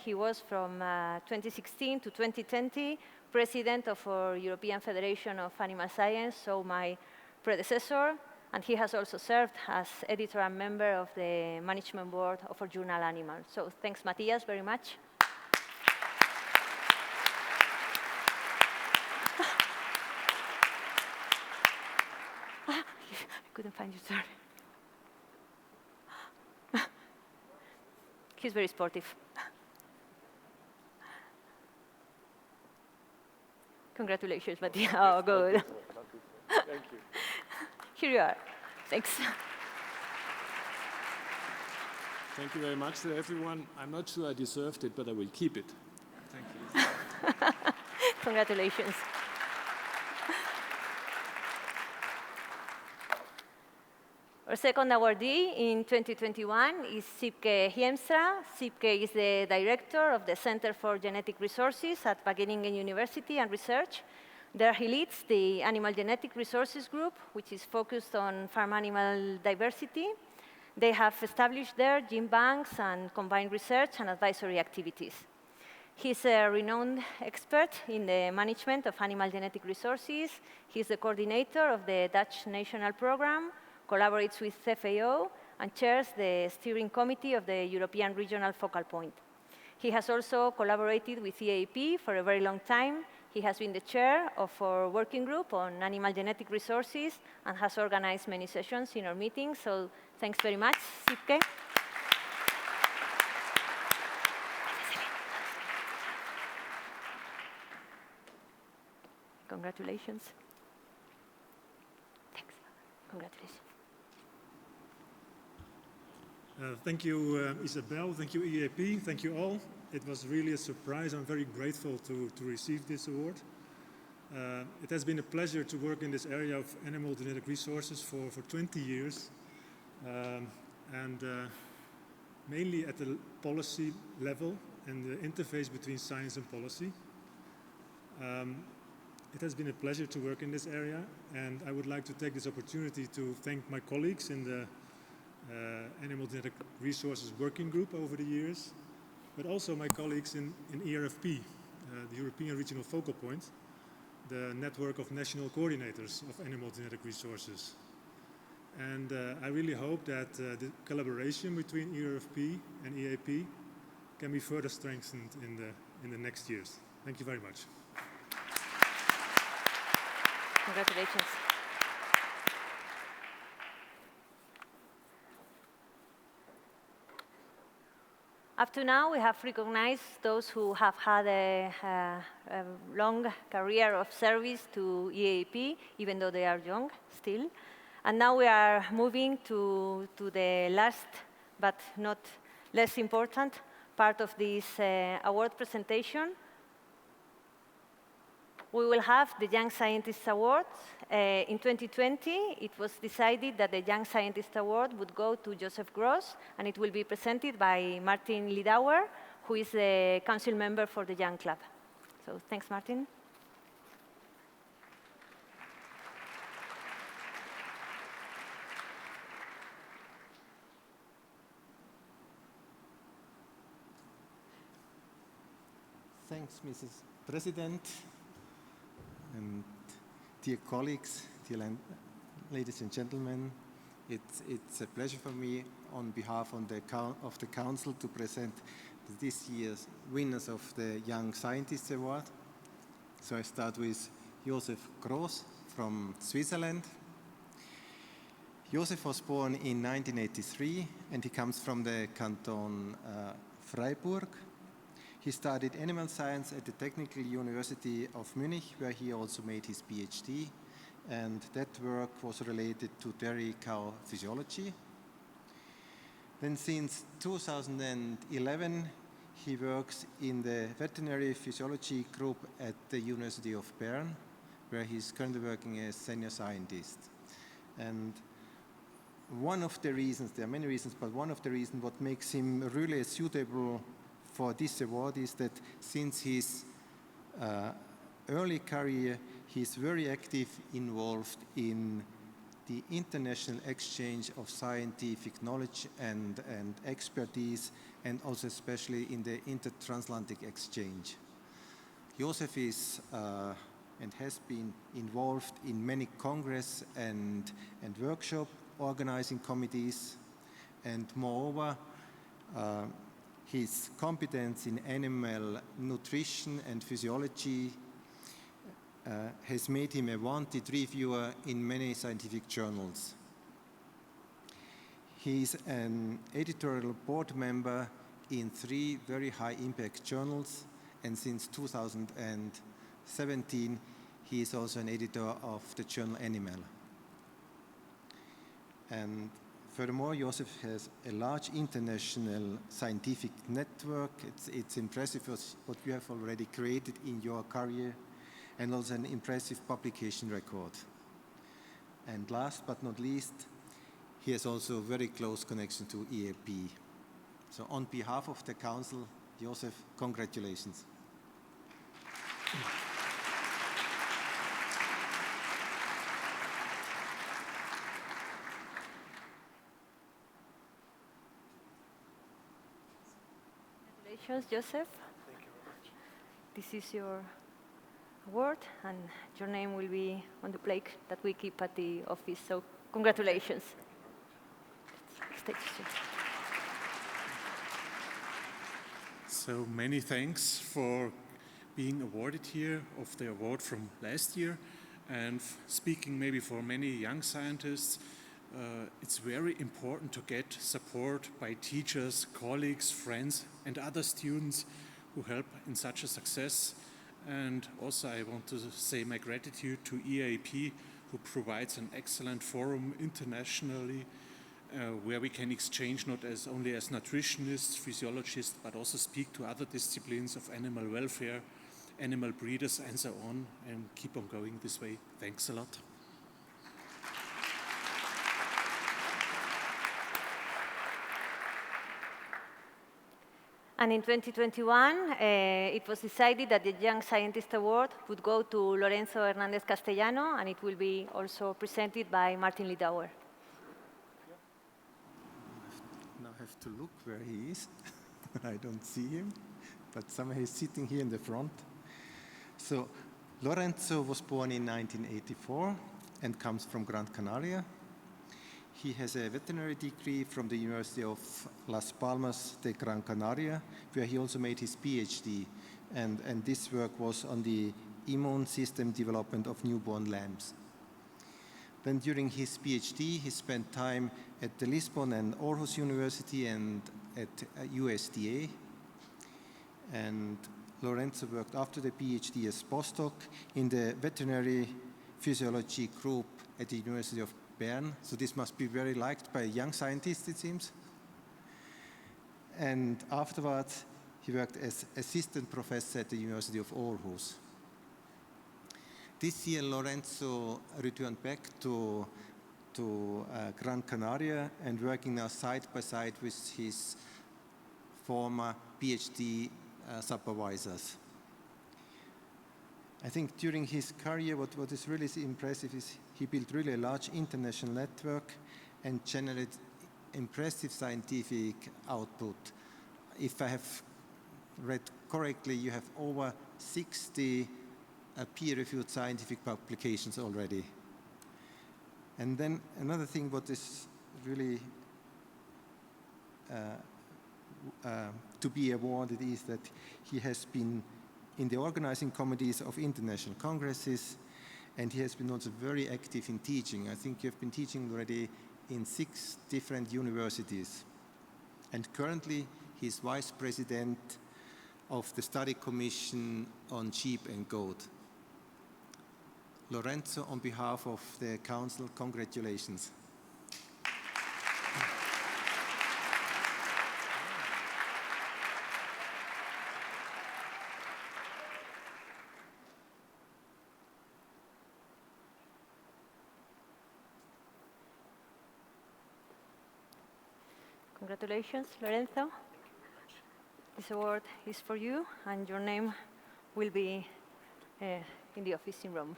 he was from 2016 to 2020 president of our European Federation of Animal Science, so my predecessor, and he has also served as editor and member of the management board of our journal Animal. So thanks, Matthias, very much. I couldn't find you, sorry. He's very sportive. Congratulations, Matthias. Oh, good. Thank you. Here you are. Thanks. Thank you very much to everyone. I'm not sure I deserved it, but I will keep it. Thank you. Congratulations. Our second awardee in 2021 is Sipke Hiemstra. Sipke is the director of the Center for Genetic Resources at Wageningen University and Research. There he leads the Animal Genetic Resources Group, which is focused on farm animal diversity. They have established there gene banks and combined research and advisory activities. He's a renowned expert in the management of animal genetic resources. He's the coordinator of the Dutch National Program, collaborates with FAO, and chairs the steering committee of the European Regional Focal Point. He has also collaborated with EAP for a very long time. He has been the chair of our working group on animal genetic resources and has organized many sessions in our meetings. So thanks very much, Sipke. Congratulations. Thanks. Congratulations. Thank you, Isabel. Thank you, Eaap. Thank you all. It was really a surprise. I'm very grateful to receive this award. It has been a pleasure to work in this area of animal genetic resources for 20 years, and mainly at the policy level and the interface between science and policy. It has been a pleasure to work in this area, and I would like to take this opportunity to thank my colleagues in the Animal Genetic Resources Working Group over the years, but also my colleagues in ERFP, the European Regional Focal Point, the network of national coordinators of animal genetic resources. And I really hope that the collaboration between ERFP and Eaap can be further strengthened in the next years. Thank you very much. Congratulations. Up to now, we have recognized those who have had a long career of service to Eaap, even though they are young still. And now we are moving to the last, but not less important, part of this award presentation. We will have the Young Scientist Award. In 2020, it was decided that the Young Scientist Award would go to Joseph Gross, and it will be presented by Martin Lidauer, who is the council member for the Young Club. So thanks, Martin. Thanks, Mrs. President. And dear colleagues, dear ladies and gentlemen, it's a pleasure for me on behalf of the Council to present this year's winners of the Young Scientists Award. So I start with Joseph Gross from Switzerland. Joseph was born in 1983 and he comes from the canton Freiburg. He studied animal science at the Technical University of Munich, where he also made his PhD, and that work was related to dairy cow physiology. Then since 2011, he works in the veterinary physiology group at the University of Bern, where he's currently working as senior scientist. And one of the reasons, there are many reasons, but one of the reasons what makes him really suitable for this award is that since his early career, he's very active involved in the international exchange of scientific knowledge and expertise, and also especially in the inter-transatlantic exchange. Joseph is and has been involved in many congress and workshop organizing committees, and moreover, his competence in animal nutrition and physiology has made him a wanted reviewer in many scientific journals. He's an editorial board member in 3 very high-impact journals, and since 2017, he is also an editor of the journal Animal. And furthermore, Joseph has a large international scientific network. It's impressive what you have already created in your career, and also an impressive publication record. And last but not least, he has also a very close connection to Eaap. So on behalf of the Council, Joseph, congratulations. Congratulations, Joseph. Thank you very much. This is your award, and your name will be on the plaque that we keep at the office. So congratulations. So many thanks for being awarded here of the award from last year, and speaking maybe for many young scientists, it's very important to get support by teachers, colleagues, friends, and other students who help in such a success. And also I want to say my gratitude to Eaap, who provides an excellent forum internationally where we can exchange not as only as nutritionists, physiologists, but also speak to other disciplines of animal welfare, animal breeders, and so on, and keep on going this way. Thanks a lot. And in 2021, it was decided that the Young Scientist Award would go to Lorenzo Hernandez Castellano, and it will be also presented by Martin Lidauer. Now I have to look where he is. I don't see him, but somehow he's sitting here in the front. So Lorenzo was born in 1984 and comes from Gran Canaria. He has a veterinary degree from the University of Las Palmas de Gran Canaria, where he also made his PhD. And this work was on the immune system development of newborn lambs. Then during his PhD, he spent time at the Lisbon and Aarhus University and at USDA. And Lorenzo worked after the PhD as postdoc in the veterinary physiology group at the University of Bern. So this must be very liked by young scientists, it seems. And afterwards, he worked as assistant professor at the University of Aarhus. This year, Lorenzo returned back to Gran Canaria and working now side by side with his former PhD supervisors. I think during his career, what is really impressive is he built really a large international network and generated impressive scientific output. If I have read correctly, you have over 60 peer-reviewed scientific publications already. And then another thing what is really to be awarded is that he has been in the organizing committees of international congresses, and he has been also very active in teaching. I think you have been teaching already in 6 different universities. And currently, he's vice president of the study commission on sheep and goat. Lorenzo, on behalf of the council, congratulations. Congratulations, Lorenzo. This award is for you, and your name will be in the office in Rome.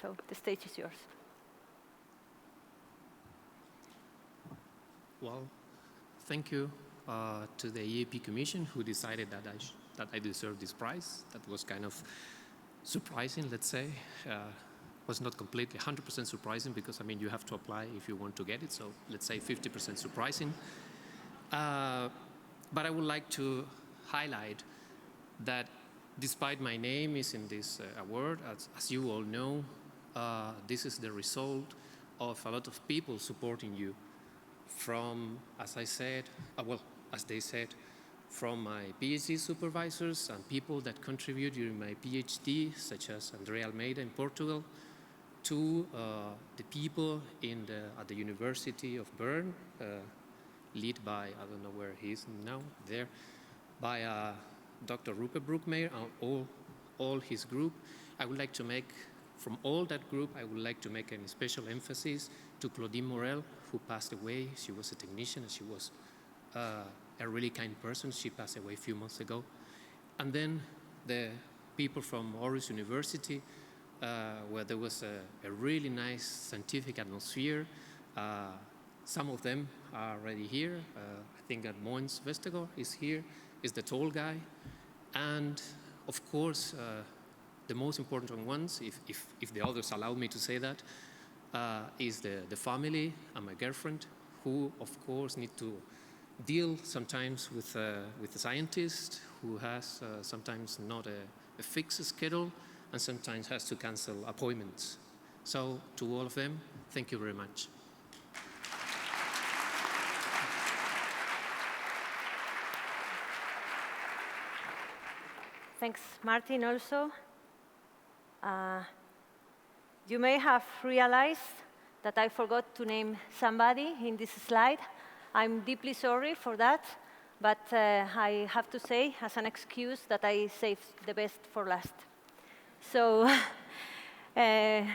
So the stage is yours. Well, thank you to the Eaap Commission, who decided that I deserve this prize. That was kind of surprising, let's say. Was not completely 100% surprising, because, I mean, you have to apply if you want to get it. So let's say 50% surprising. But I would like to highlight that despite my name is in this award, as you all know, this is the result of a lot of people supporting you from, as I said, as they said, from my PhD supervisors and people that contribute during my PhD, such as Andrea Almeida in Portugal, to the people at the University of Bern, led by, I don't know where he is now, there, by Dr. Rupert Brookmeyer and all his group. I would like to make, from all that group, I would like to make a special emphasis to Claudine Morel, who passed away. She was a technician, and she was a really kind person. She passed away a few months ago. And then the people from Aarhus University, where there was a really nice scientific atmosphere. Some of them are already here. I think that Moins Vestergaard is here, is the tall guy. And of course, the most important ones, if the others allow me to say that, is the family and my girlfriend, who of course need to deal sometimes with the scientist who has sometimes not a fixed schedule and sometimes has to cancel appointments. So to all of them, thank you very much. Thanks, Martin, also. You may have realized that I forgot to name somebody in this slide. I'm deeply sorry for that, but I have to say, as an excuse, that I saved the best for last. So the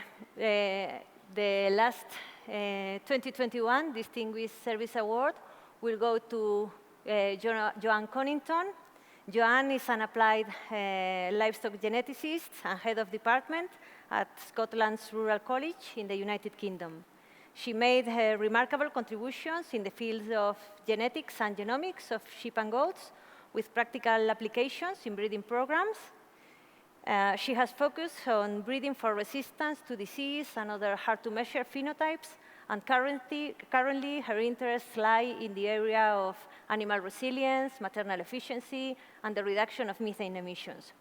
last 2021 Distinguished Service Award will go to Joanne Connington. Joanne is an applied livestock geneticist and head of department at Scotland's Rural College in the United Kingdom. She made remarkable contributions in the fields of genetics and genomics of sheep and goats with practical applications in breeding programs. She has focused on breeding for resistance to disease and other hard-to-measure phenotypes, and currently her interests lie in the area of animal resilience, maternal efficiency, and the reduction of methane emissions.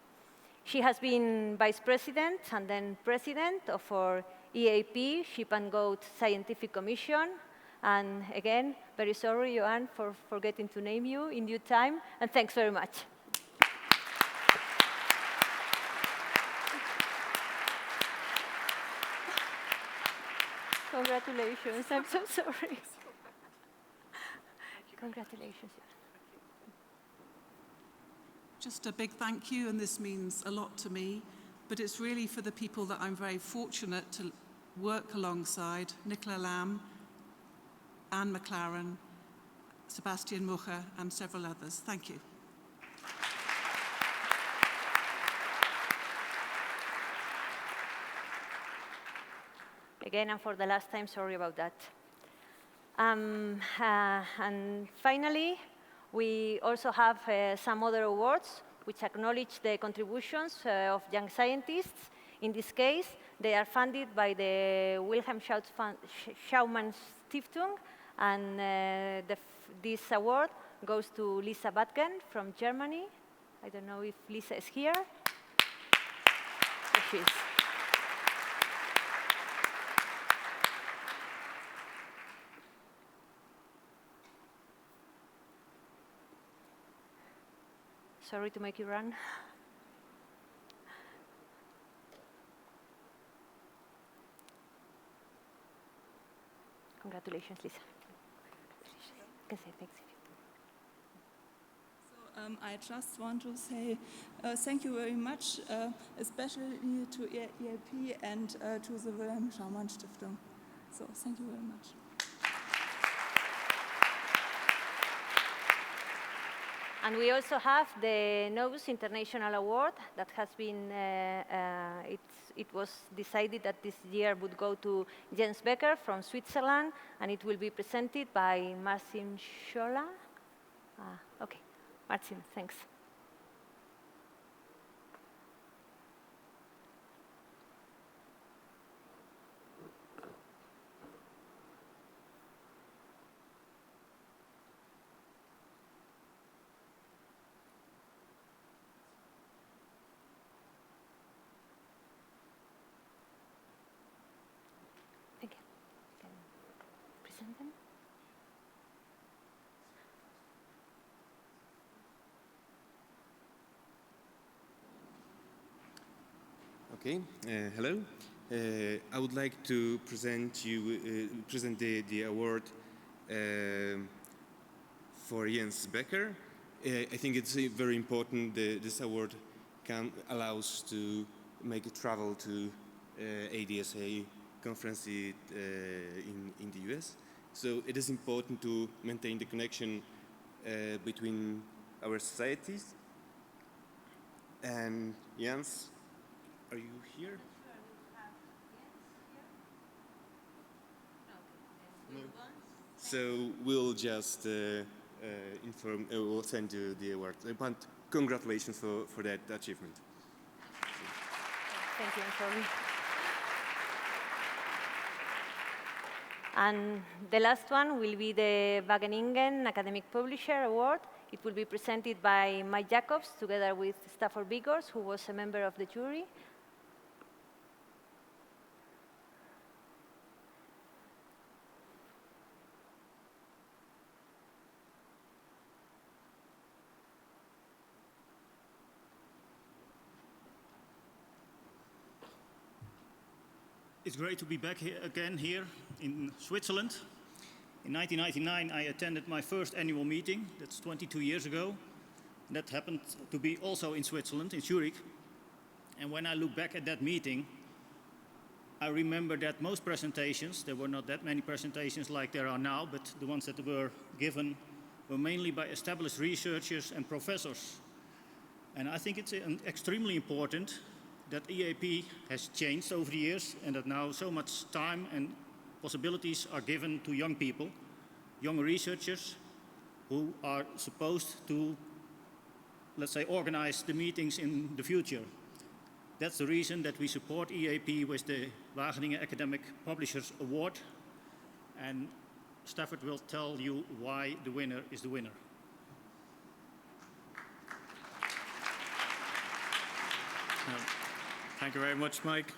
She has been vice president and then president of our Eaap, Sheep and Goat Scientific Commission. And again, very sorry, Joanne, for forgetting to name you in due time, and thanks very much. Congratulations, I'm so sorry. Congratulations. Just a big thank you, and this means a lot to me, but it's really for the people that I'm very fortunate to work alongside: Nicola Lamb, Anne McLaren, Sebastian Mucha, and several others. Thank you. Again, and for the last time, sorry about that. And finally, we also have some other awards which acknowledge the contributions of young scientists. In this case, they are funded by the Wilhelm Schaumann Stiftung, and this award goes to Lisa Batgen from Germany. I don't know if Lisa is here. There she is. Sorry to make you run. Congratulations, Lisa. You can say thanks. I just want to say thank you very much, especially to Eaap and to the Wilhelm Schaumann Stiftung. So thank you very much. And we also have the Novus International Award that has been, it was decided that this year would go to Jens Becker from Switzerland, and it will be presented by Marcin Schola. Okay, Marcin, thanks. Okay, hello. I would like to present the award for Jens Becker. I think it's very important that this award allows to make a travel to ADSA conference in the US. So it is important to maintain the connection between our societies. And Jens, are you here? No. So we'll just we'll send you the award. But congratulations for that achievement. Thank you, Anthony. And the last one will be the Wageningen Academic Publisher Award. It will be presented by Mike Jacobs together with Stafford Bigors, who was a member of the jury. It's great to be back here again here in Switzerland. In 1999, I attended my first annual meeting. That's 22 years ago. That happened to be also in Switzerland, in Zurich. And when I look back at that meeting, I remember that most presentations, there were not that many presentations like there are now, but the ones that were given were mainly by established researchers and professors. And I think it's extremely important that EAP has changed over the years and that now so much time and possibilities are given to young people, young researchers who are supposed to, let's say, organize the meetings in the future. That's the reason that we support EAP with the Wageningen Academic Publishers Award. And Stafford will tell you why the winner is the winner. Thank you very much, Mike.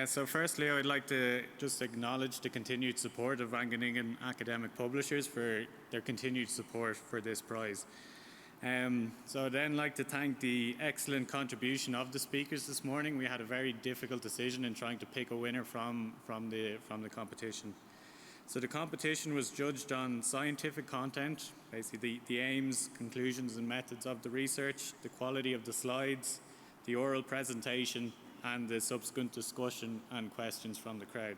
So firstly, I would like to just acknowledge the continued support of Wageningen Academic Publishers for their continued support for this prize. So I'd then like to thank the excellent contribution of the speakers this morning. We had a very difficult decision in trying to pick a winner from the competition. So the competition was judged on scientific content, basically the aims, conclusions and methods of the research, the quality of the slides, the oral presentation and the subsequent discussion and questions from the crowd.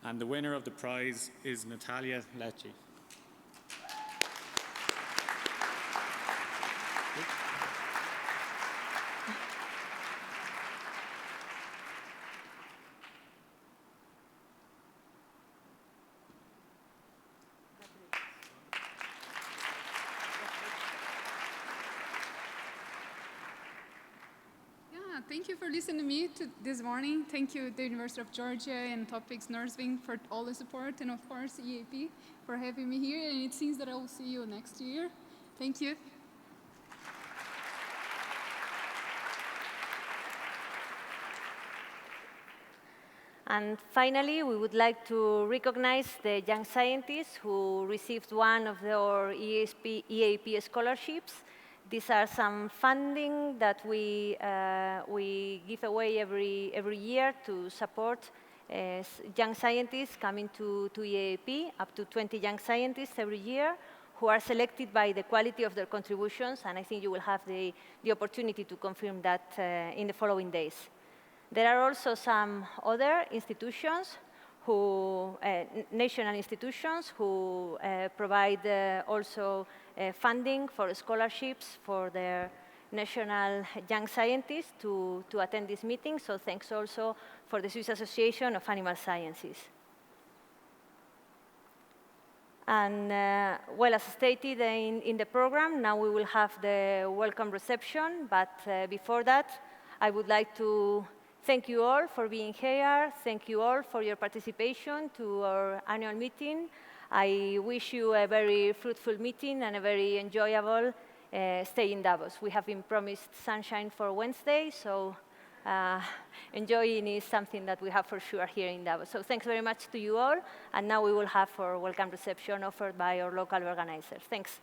And the winner of the prize is Natalia Lecce. Thank you for listening to me this morning. Thank you, the University of Georgia and Topics Nursing for all the support, and of course, EAP for having me here. And it seems that I will see you next year. Thank you. And finally, we would like to recognize the young scientists who received one of our EAP scholarships. These are some funding that we give away every year to support young scientists coming to EAP, up to 20 young scientists every year, who are selected by the quality of their contributions, and I think you will have the opportunity to confirm that in the following days. There are also some other institutions who, national institutions who provide also funding for scholarships for their national young scientists to attend this meeting. So thanks also for the Swiss Association of Animal Sciences. And well, as stated in the program, now we will have the welcome reception. But before that, I would like to thank you all for being here. Thank you all for your participation to our annual meeting. I wish you a very fruitful meeting and a very enjoyable stay in Davos. We have been promised sunshine for Wednesday, so enjoying is something that we have for sure here in Davos. So thanks very much to you all. And now we will have our welcome reception offered by our local organizers. Thanks.